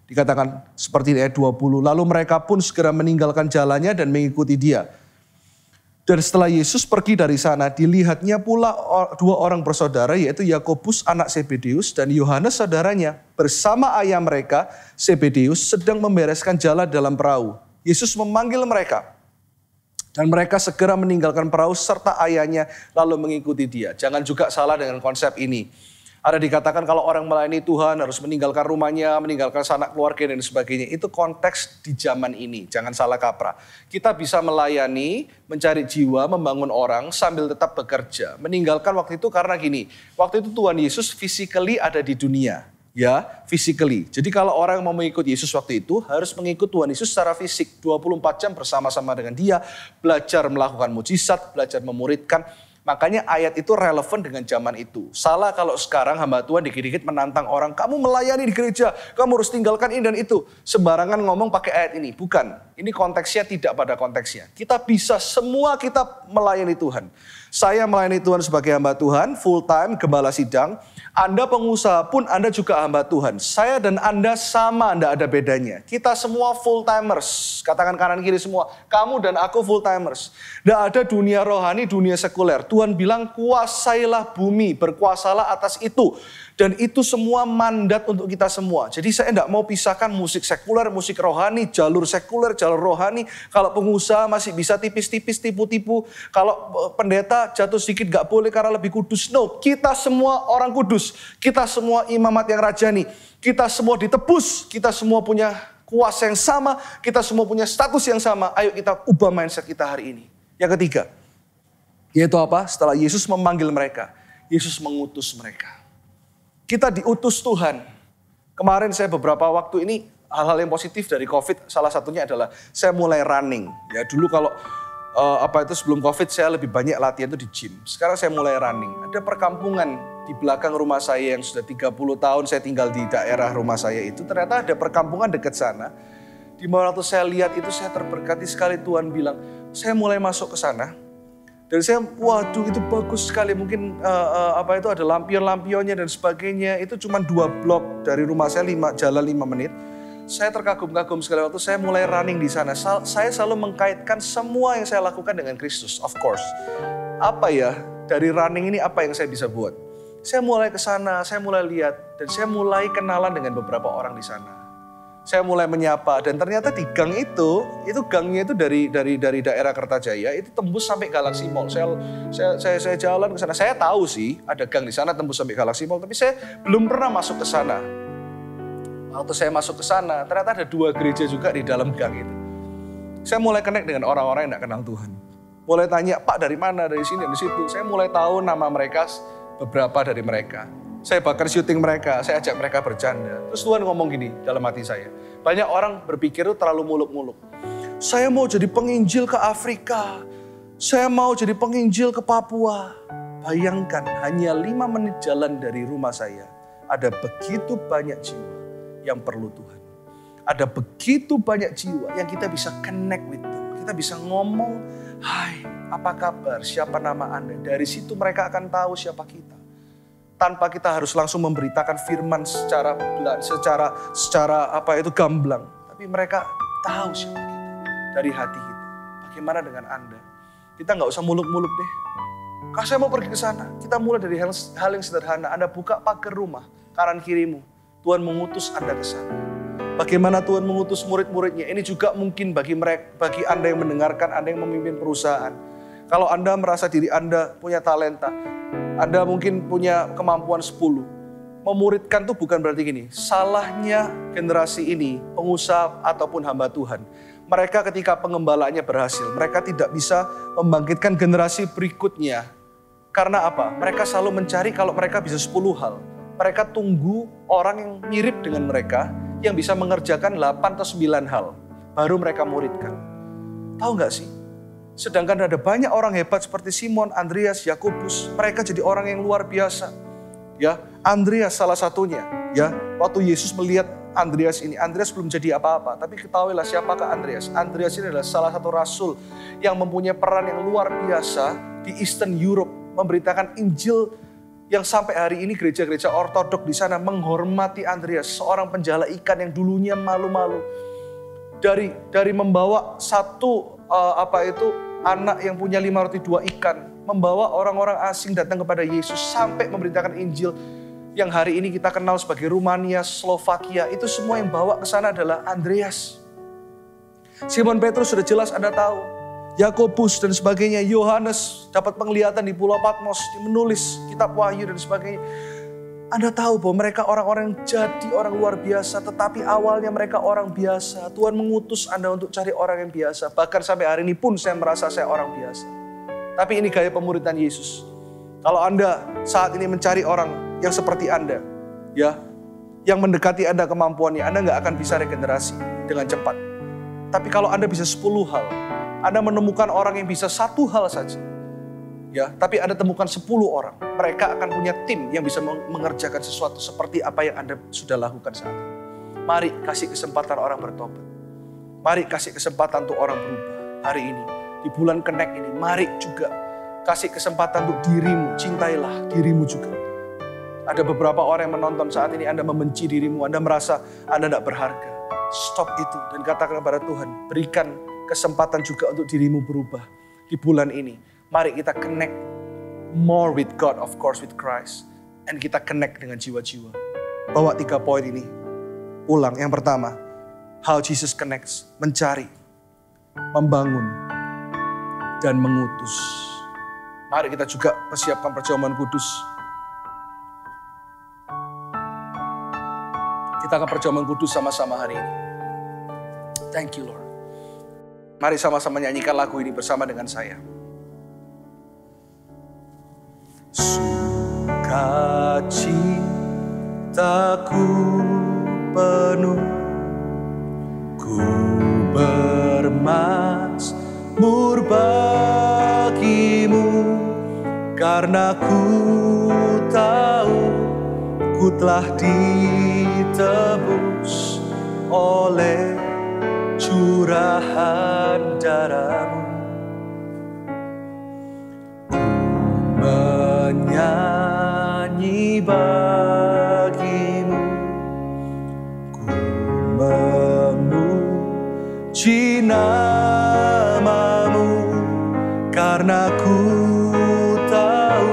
E: Dikatakan seperti ayat 20, lalu mereka pun segera meninggalkan jalannya dan mengikuti dia. Dan setelah Yesus pergi dari sana, dilihatnya pula dua orang bersaudara, yaitu Yakobus anak Zebedeus dan Yohanes saudaranya, bersama ayah mereka, Zebedeus, sedang membereskan jala dalam perahu. Yesus memanggil mereka, dan mereka segera meninggalkan perahu serta ayahnya, lalu mengikuti dia. Jangan juga salah dengan konsep ini. Ada dikatakan kalau orang melayani Tuhan harus meninggalkan rumahnya, meninggalkan sanak keluarga dan sebagainya. Itu konteks di zaman ini, jangan salah kaprah. Kita bisa melayani, mencari jiwa, membangun orang sambil tetap bekerja. Meninggalkan waktu itu karena gini, waktu itu Tuhan Yesus physically ada di dunia. Ya, physically. Jadi kalau orang mau mengikut Yesus waktu itu harus mengikut Tuhan Yesus secara fisik. 24 jam bersama-sama dengan dia, belajar melakukan mujizat, belajar memuridkan. Makanya ayat itu relevan dengan zaman itu. Salah kalau sekarang hamba Tuhan dikit-dikit menantang orang, kamu melayani di gereja, kamu harus tinggalkan ini dan itu. Sembarangan ngomong pakai ayat ini. Bukan, ini konteksnya tidak pada konteksnya. Kita bisa semua kita melayani Tuhan. Saya melayani Tuhan sebagai hamba Tuhan, full time, gembala sidang. Anda pengusaha pun Anda juga hamba Tuhan. Saya dan Anda sama, tidak ada bedanya. Kita semua full timers. Katakan kanan kiri semua. Kamu dan aku full timers. Tidak ada dunia rohani, dunia sekuler. Tuhan bilang kuasailah bumi, berkuasalah atas itu. Dan itu semua mandat untuk kita semua. Jadi saya tidak mau pisahkan musik sekuler, musik rohani, jalur sekuler, jalur rohani. Kalau pengusaha masih bisa tipis-tipis, tipu-tipu. Kalau pendeta jatuh sedikit gak boleh karena lebih kudus. No, kita semua orang kudus. Kita semua imamat yang rajani. Kita semua ditebus. Kita semua punya kuasa yang sama. Kita semua punya status yang sama. Ayo kita ubah mindset kita hari ini. Yang ketiga, yaitu apa? Setelah Yesus memanggil mereka, Yesus mengutus mereka. Kita diutus Tuhan. Kemarin saya beberapa waktu ini hal-hal yang positif dari COVID, salah satunya adalah saya mulai running. Ya dulu kalau sebelum COVID saya lebih banyak latihan itu di gym. Sekarang saya mulai running. Ada perkampungan di belakang rumah saya yang sudah 30 tahun saya tinggal di daerah rumah saya itu. Ternyata ada perkampungan dekat sana. Di mana waktu saya lihat itu saya terberkati sekali, Tuhan bilang, saya mulai masuk ke sana. Dan saya, waduh itu bagus sekali, mungkin ada lampion-lampionnya dan sebagainya. Itu cuma 2 blok dari rumah saya, jalan 5 menit. Saya terkagum-kagum sekali waktu saya mulai running di sana. Saya selalu mengkaitkan semua yang saya lakukan dengan Kristus, of course. Apa ya, dari running ini apa yang saya bisa buat? Saya mulai ke sana, saya mulai lihat, dan saya mulai kenalan dengan beberapa orang di sana. Saya mulai menyapa dan ternyata di gang itu gangnya itu dari daerah Kertajaya itu tembus sampai Galaxy Mall. Saya jalan ke sana. Saya tahu sih ada gang di sana tembus sampai Galaxy Mall, tapi saya belum pernah masuk ke sana. Waktu saya masuk ke sana, ternyata ada 2 gereja juga di dalam gang itu. Saya mulai connect dengan orang-orang yang tidak kenal Tuhan. Mulai tanya, Pak dari mana, dari sini, dari situ. Saya mulai tahu nama mereka, beberapa dari mereka. Saya bahkan syuting mereka, saya ajak mereka bercanda. Terus Tuhan ngomong gini dalam hati saya. Banyak orang berpikir itu terlalu muluk-muluk. Saya mau jadi penginjil ke Afrika. Saya mau jadi penginjil ke Papua. Bayangkan hanya 5 menit jalan dari rumah saya. Ada begitu banyak jiwa yang perlu Tuhan. Ada begitu banyak jiwa yang kita bisa connect with them. Kita bisa ngomong, hai apa kabar, siapa nama Anda. Dari situ mereka akan tahu siapa kita. Tanpa kita harus langsung memberitakan firman secara gamblang. Tapi mereka tahu siapa kita dari hati kita. Bagaimana dengan Anda? Kita nggak usah muluk-muluk deh. Kalau saya mau pergi ke sana, kita mulai dari hal yang sederhana. Anda buka pagar rumah, kanan kirimu. Tuhan mengutus Anda ke sana. Bagaimana Tuhan mengutus murid-muridnya? Ini juga mungkin bagi Anda yang mendengarkan, Anda yang memimpin perusahaan. Kalau Anda merasa diri Anda punya talenta, Anda mungkin punya kemampuan 10. Memuridkan itu bukan berarti gini. Salahnya generasi ini, pengusaha ataupun hamba Tuhan. Mereka ketika pengembalaannya berhasil, mereka tidak bisa membangkitkan generasi berikutnya. Karena apa? Mereka selalu mencari kalau mereka bisa 10 hal. Mereka tunggu orang yang mirip dengan mereka, yang bisa mengerjakan 8 atau 9 hal. Baru mereka muridkan. Tahu gak sih? Sedangkan ada banyak orang hebat seperti Simon, Andreas, Yakobus. Mereka jadi orang yang luar biasa. Ya, Andreas salah satunya. Ya, waktu Yesus melihat Andreas ini, Andreas belum jadi apa-apa. Tapi ketahuilah siapakah Andreas. Andreas ini adalah salah satu rasul yang mempunyai peran yang luar biasa di Eastern Europe. Memberitakan Injil yang sampai hari ini gereja-gereja ortodok di sana menghormati Andreas. Seorang penjala ikan yang dulunya malu-malu. Dari membawa satu anak yang punya 5 roti 2 ikan, membawa orang-orang asing datang kepada Yesus sampai memberitakan Injil yang hari ini kita kenal sebagai Rumania, Slovakia, itu semua yang bawa ke sana adalah Andreas. Simon Petrus sudah jelas Anda tahu, Yakobus dan sebagainya, Yohanes dapat penglihatan di Pulau Patmos, menulis kitab Wahyu dan sebagainya. Anda tahu bahwa mereka orang-orang yang jadi orang luar biasa, tetapi awalnya mereka orang biasa. Tuhan mengutus Anda untuk cari orang yang biasa. Bahkan sampai hari ini pun saya merasa saya orang biasa. Tapi ini gaya pemuridan Yesus. Kalau Anda saat ini mencari orang yang seperti Anda, ya, yang mendekati Anda kemampuannya, Anda nggak akan bisa regenerasi dengan cepat. Tapi kalau Anda bisa 10 hal, Anda menemukan orang yang bisa 1 hal saja. Ya, tapi Anda temukan 10 orang. Mereka akan punya tim yang bisa mengerjakan sesuatu seperti apa yang Anda sudah lakukan saat ini. Mari kasih kesempatan orang bertobat. Mari kasih kesempatan untuk orang berubah hari ini. Di bulan Connect ini, mari juga kasih kesempatan untuk dirimu. Cintailah dirimu juga. Ada beberapa orang yang menonton saat ini, Anda membenci dirimu. Anda merasa Anda tidak berharga. Stop itu dan katakan kepada Tuhan, berikan kesempatan juga untuk dirimu berubah di bulan ini. Mari kita connect more with God, of course with Christ. And kita connect dengan jiwa-jiwa. Bawa 3 poin ini. Ulang, yang pertama. How Jesus connects. Mencari, membangun, dan mengutus. Mari kita juga persiapkan perjamuan kudus. Kita akan perjamuan kudus sama-sama hari ini. Thank you Lord. Mari sama-sama nyanyikan lagu ini bersama dengan saya. Sukacitaku penuh, ku bermazmur bagimu, karena ku tahu ku telah ditebus oleh curahan darahmu. Menyanyi bagimu, ku memuji namamu, karena ku tahu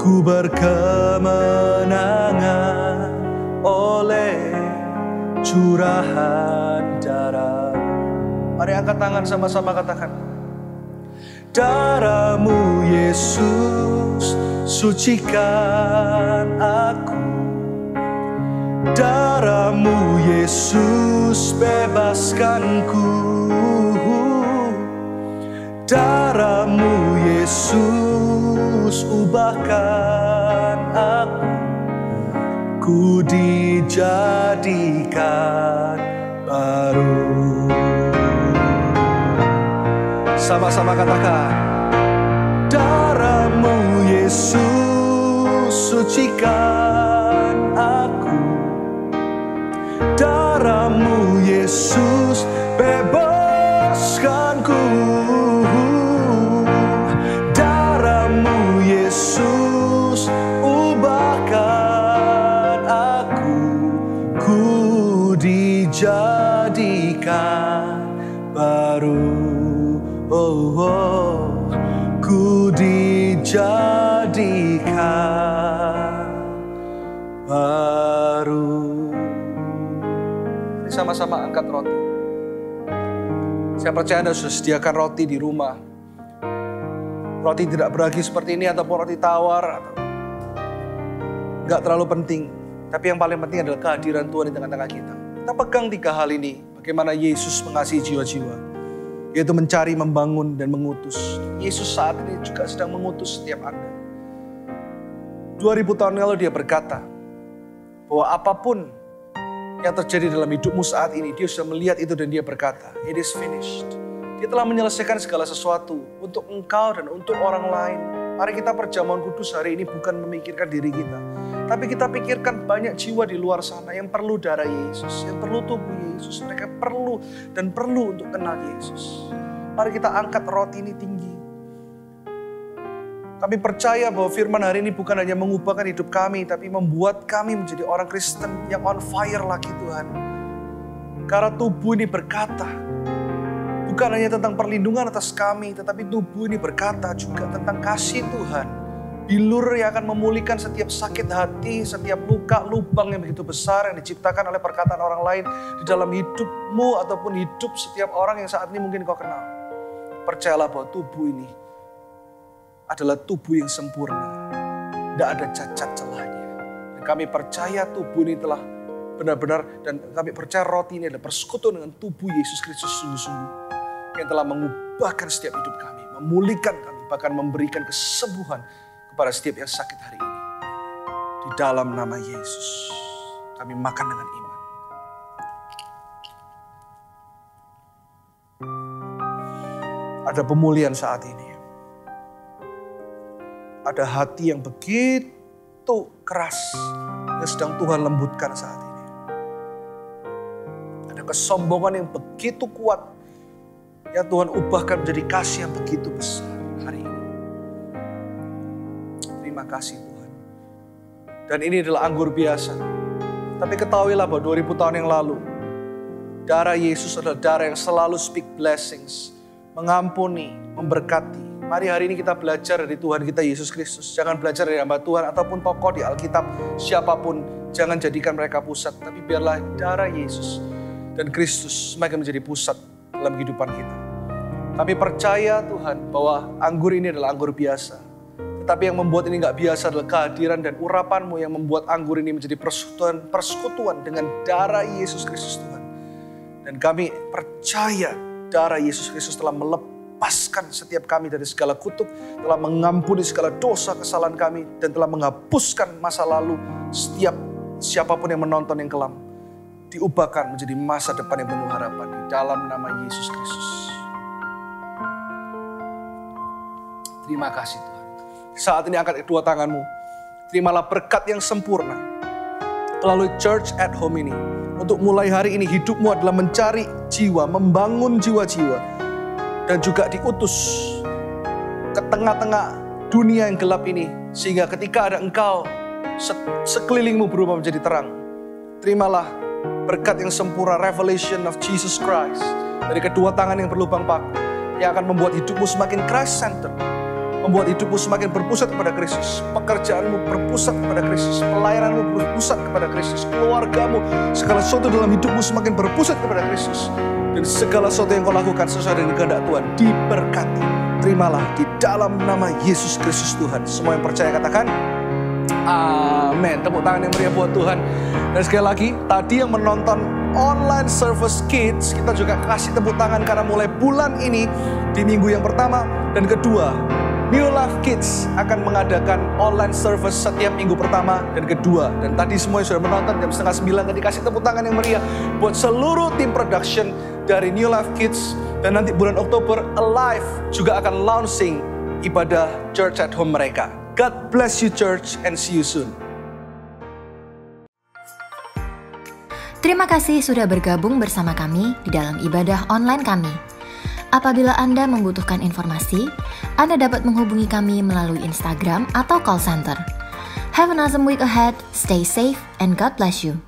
E: ku berkemenangan oleh curahan darah. Mari angkat tangan sama-sama katakan. Darah-Mu Yesus sucikan aku. Darah-Mu Yesus bebaskanku. Darah-Mu Yesus ubahkan aku. Ku dijadikan baru. Sama-sama katakan. Darah-Mu Yesus sucikan aku. Darah-Mu Yesus bebaskanku. Darah-Mu Yesus ubahkan aku. Ku dijadikan baru. Oh, oh, ku dijadikan baru. Mari sama-sama angkat roti. Saya percaya Anda sudah sediakan roti di rumah. Roti tidak beragi seperti ini ataupun roti tawar. Enggak terlalu penting. Tapi yang paling penting adalah kehadiran Tuhan di tengah-tengah kita. Kita pegang 3 hal ini. Bagaimana Yesus mengasihi jiwa-jiwa. Yaitu mencari, membangun, dan mengutus. Yesus saat ini juga sedang mengutus setiap Anda. 2000 tahun lalu dia berkata bahwa apapun yang terjadi dalam hidupmu saat ini, dia sudah melihat itu dan dia berkata, it is finished. Dia telah menyelesaikan segala sesuatu untuk engkau dan untuk orang lain. Mari kita perjamuan kudus hari ini bukan memikirkan diri kita. Tapi kita pikirkan banyak jiwa di luar sana yang perlu darah Yesus, yang perlu tubuh Yesus. Mereka perlu dan perlu untuk kenal Yesus. Mari kita angkat roti ini tinggi. Kami percaya bahwa firman hari ini bukan hanya mengubahkan hidup kami, tapi membuat kami menjadi orang Kristen yang on fire lagi Tuhan. Karena tubuh ini berkata, bukan hanya tentang perlindungan atas kami, tetapi tubuh ini berkata juga tentang kasih Tuhan. Bilur yang akan memulihkan setiap sakit hati, setiap luka, lubang yang begitu besar yang diciptakan oleh perkataan orang lain di dalam hidupmu ataupun hidup setiap orang yang saat ini mungkin kau kenal. Percayalah bahwa tubuh ini adalah tubuh yang sempurna. Tidak ada cacat celahnya. Dan kami percaya tubuh ini telah benar-benar, dan kami percaya roti ini adalah persekutuan dengan tubuh Yesus Kristus sungguh-sungguh. Yang telah mengubahkan setiap hidup kami, memulihkan kami, bahkan memberikan kesembuhan kepada setiap yang sakit hari ini. Di dalam nama Yesus, kami makan dengan iman. Ada pemulihan saat ini. Ada hati yang begitu keras yang sedang Tuhan lembutkan saat ini. Ada kesombongan yang begitu kuat yang Tuhan ubahkan menjadi kasih yang begitu besar hari ini. Terima kasih Tuhan. Dan ini adalah anggur biasa. Tapi ketahuilah bahwa 2000 tahun yang lalu, darah Yesus adalah darah yang selalu speak blessings, mengampuni, memberkati. Mari hari ini kita belajar dari Tuhan kita Yesus Kristus. Jangan belajar dari hamba Tuhan ataupun tokoh di Alkitab, siapapun. Jangan jadikan mereka pusat, tapi biarlah darah Yesus dan Kristus semakin menjadi pusat dalam kehidupan kita. Kami percaya Tuhan bahwa anggur ini adalah anggur biasa. Tetapi yang membuat ini gak biasa adalah kehadiran dan urapan-Mu yang membuat anggur ini menjadi persekutuan dengan darah Yesus Kristus Tuhan. Dan kami percaya darah Yesus Kristus telah melepaskan setiap kami dari segala kutuk, telah mengampuni segala dosa kesalahan kami, dan telah menghapuskan masa lalu setiap siapapun yang menonton yang kelam. Diubahkan menjadi masa depan yang penuh harapan di dalam nama Yesus Kristus. Terima kasih Tuhan. Saat ini angkat kedua tanganmu. Terimalah berkat yang sempurna melalui Church at Home ini. Untuk mulai hari ini hidupmu adalah mencari jiwa, membangun jiwa-jiwa. Dan juga diutus ke tengah-tengah dunia yang gelap ini. Sehingga ketika ada engkau, sekelilingmu berubah menjadi terang. Terimalah berkat yang sempurna, revelation of Jesus Christ. Dari kedua tangan yang berlubang paku. Yang akan membuat hidupmu semakin Christ-centered. membuat hidupmu semakin berpusat kepada Kristus. Pekerjaanmu berpusat kepada Kristus, pelayananmu berpusat kepada Kristus, keluargamu, segala sesuatu dalam hidupmu semakin berpusat kepada Kristus. Dan segala sesuatu yang kau lakukan sesuai dengan kehendak Tuhan diberkati. Terimalah di dalam nama Yesus Kristus Tuhan. Semua yang percaya katakan amin. Tepuk tangan yang meriah buat Tuhan. Dan sekali lagi, tadi yang menonton online service kids, kita juga kasih tepuk tangan karena mulai bulan ini di minggu yang pertama dan kedua, New Life Kids akan mengadakan online service setiap minggu pertama dan kedua. Dan tadi semua yang sudah menonton jam 8:30 tadi kasih tepuk tangan yang meriah buat seluruh tim production dari New Life Kids. Dan nanti bulan Oktober Alive juga akan launching ibadah Church at Home mereka. God bless you church and see you soon.
D: Terima kasih sudah bergabung bersama kami di dalam ibadah online kami. Apabila Anda membutuhkan informasi, Anda dapat menghubungi kami melalui Instagram atau call center. Have an awesome week ahead, stay safe, and God bless you.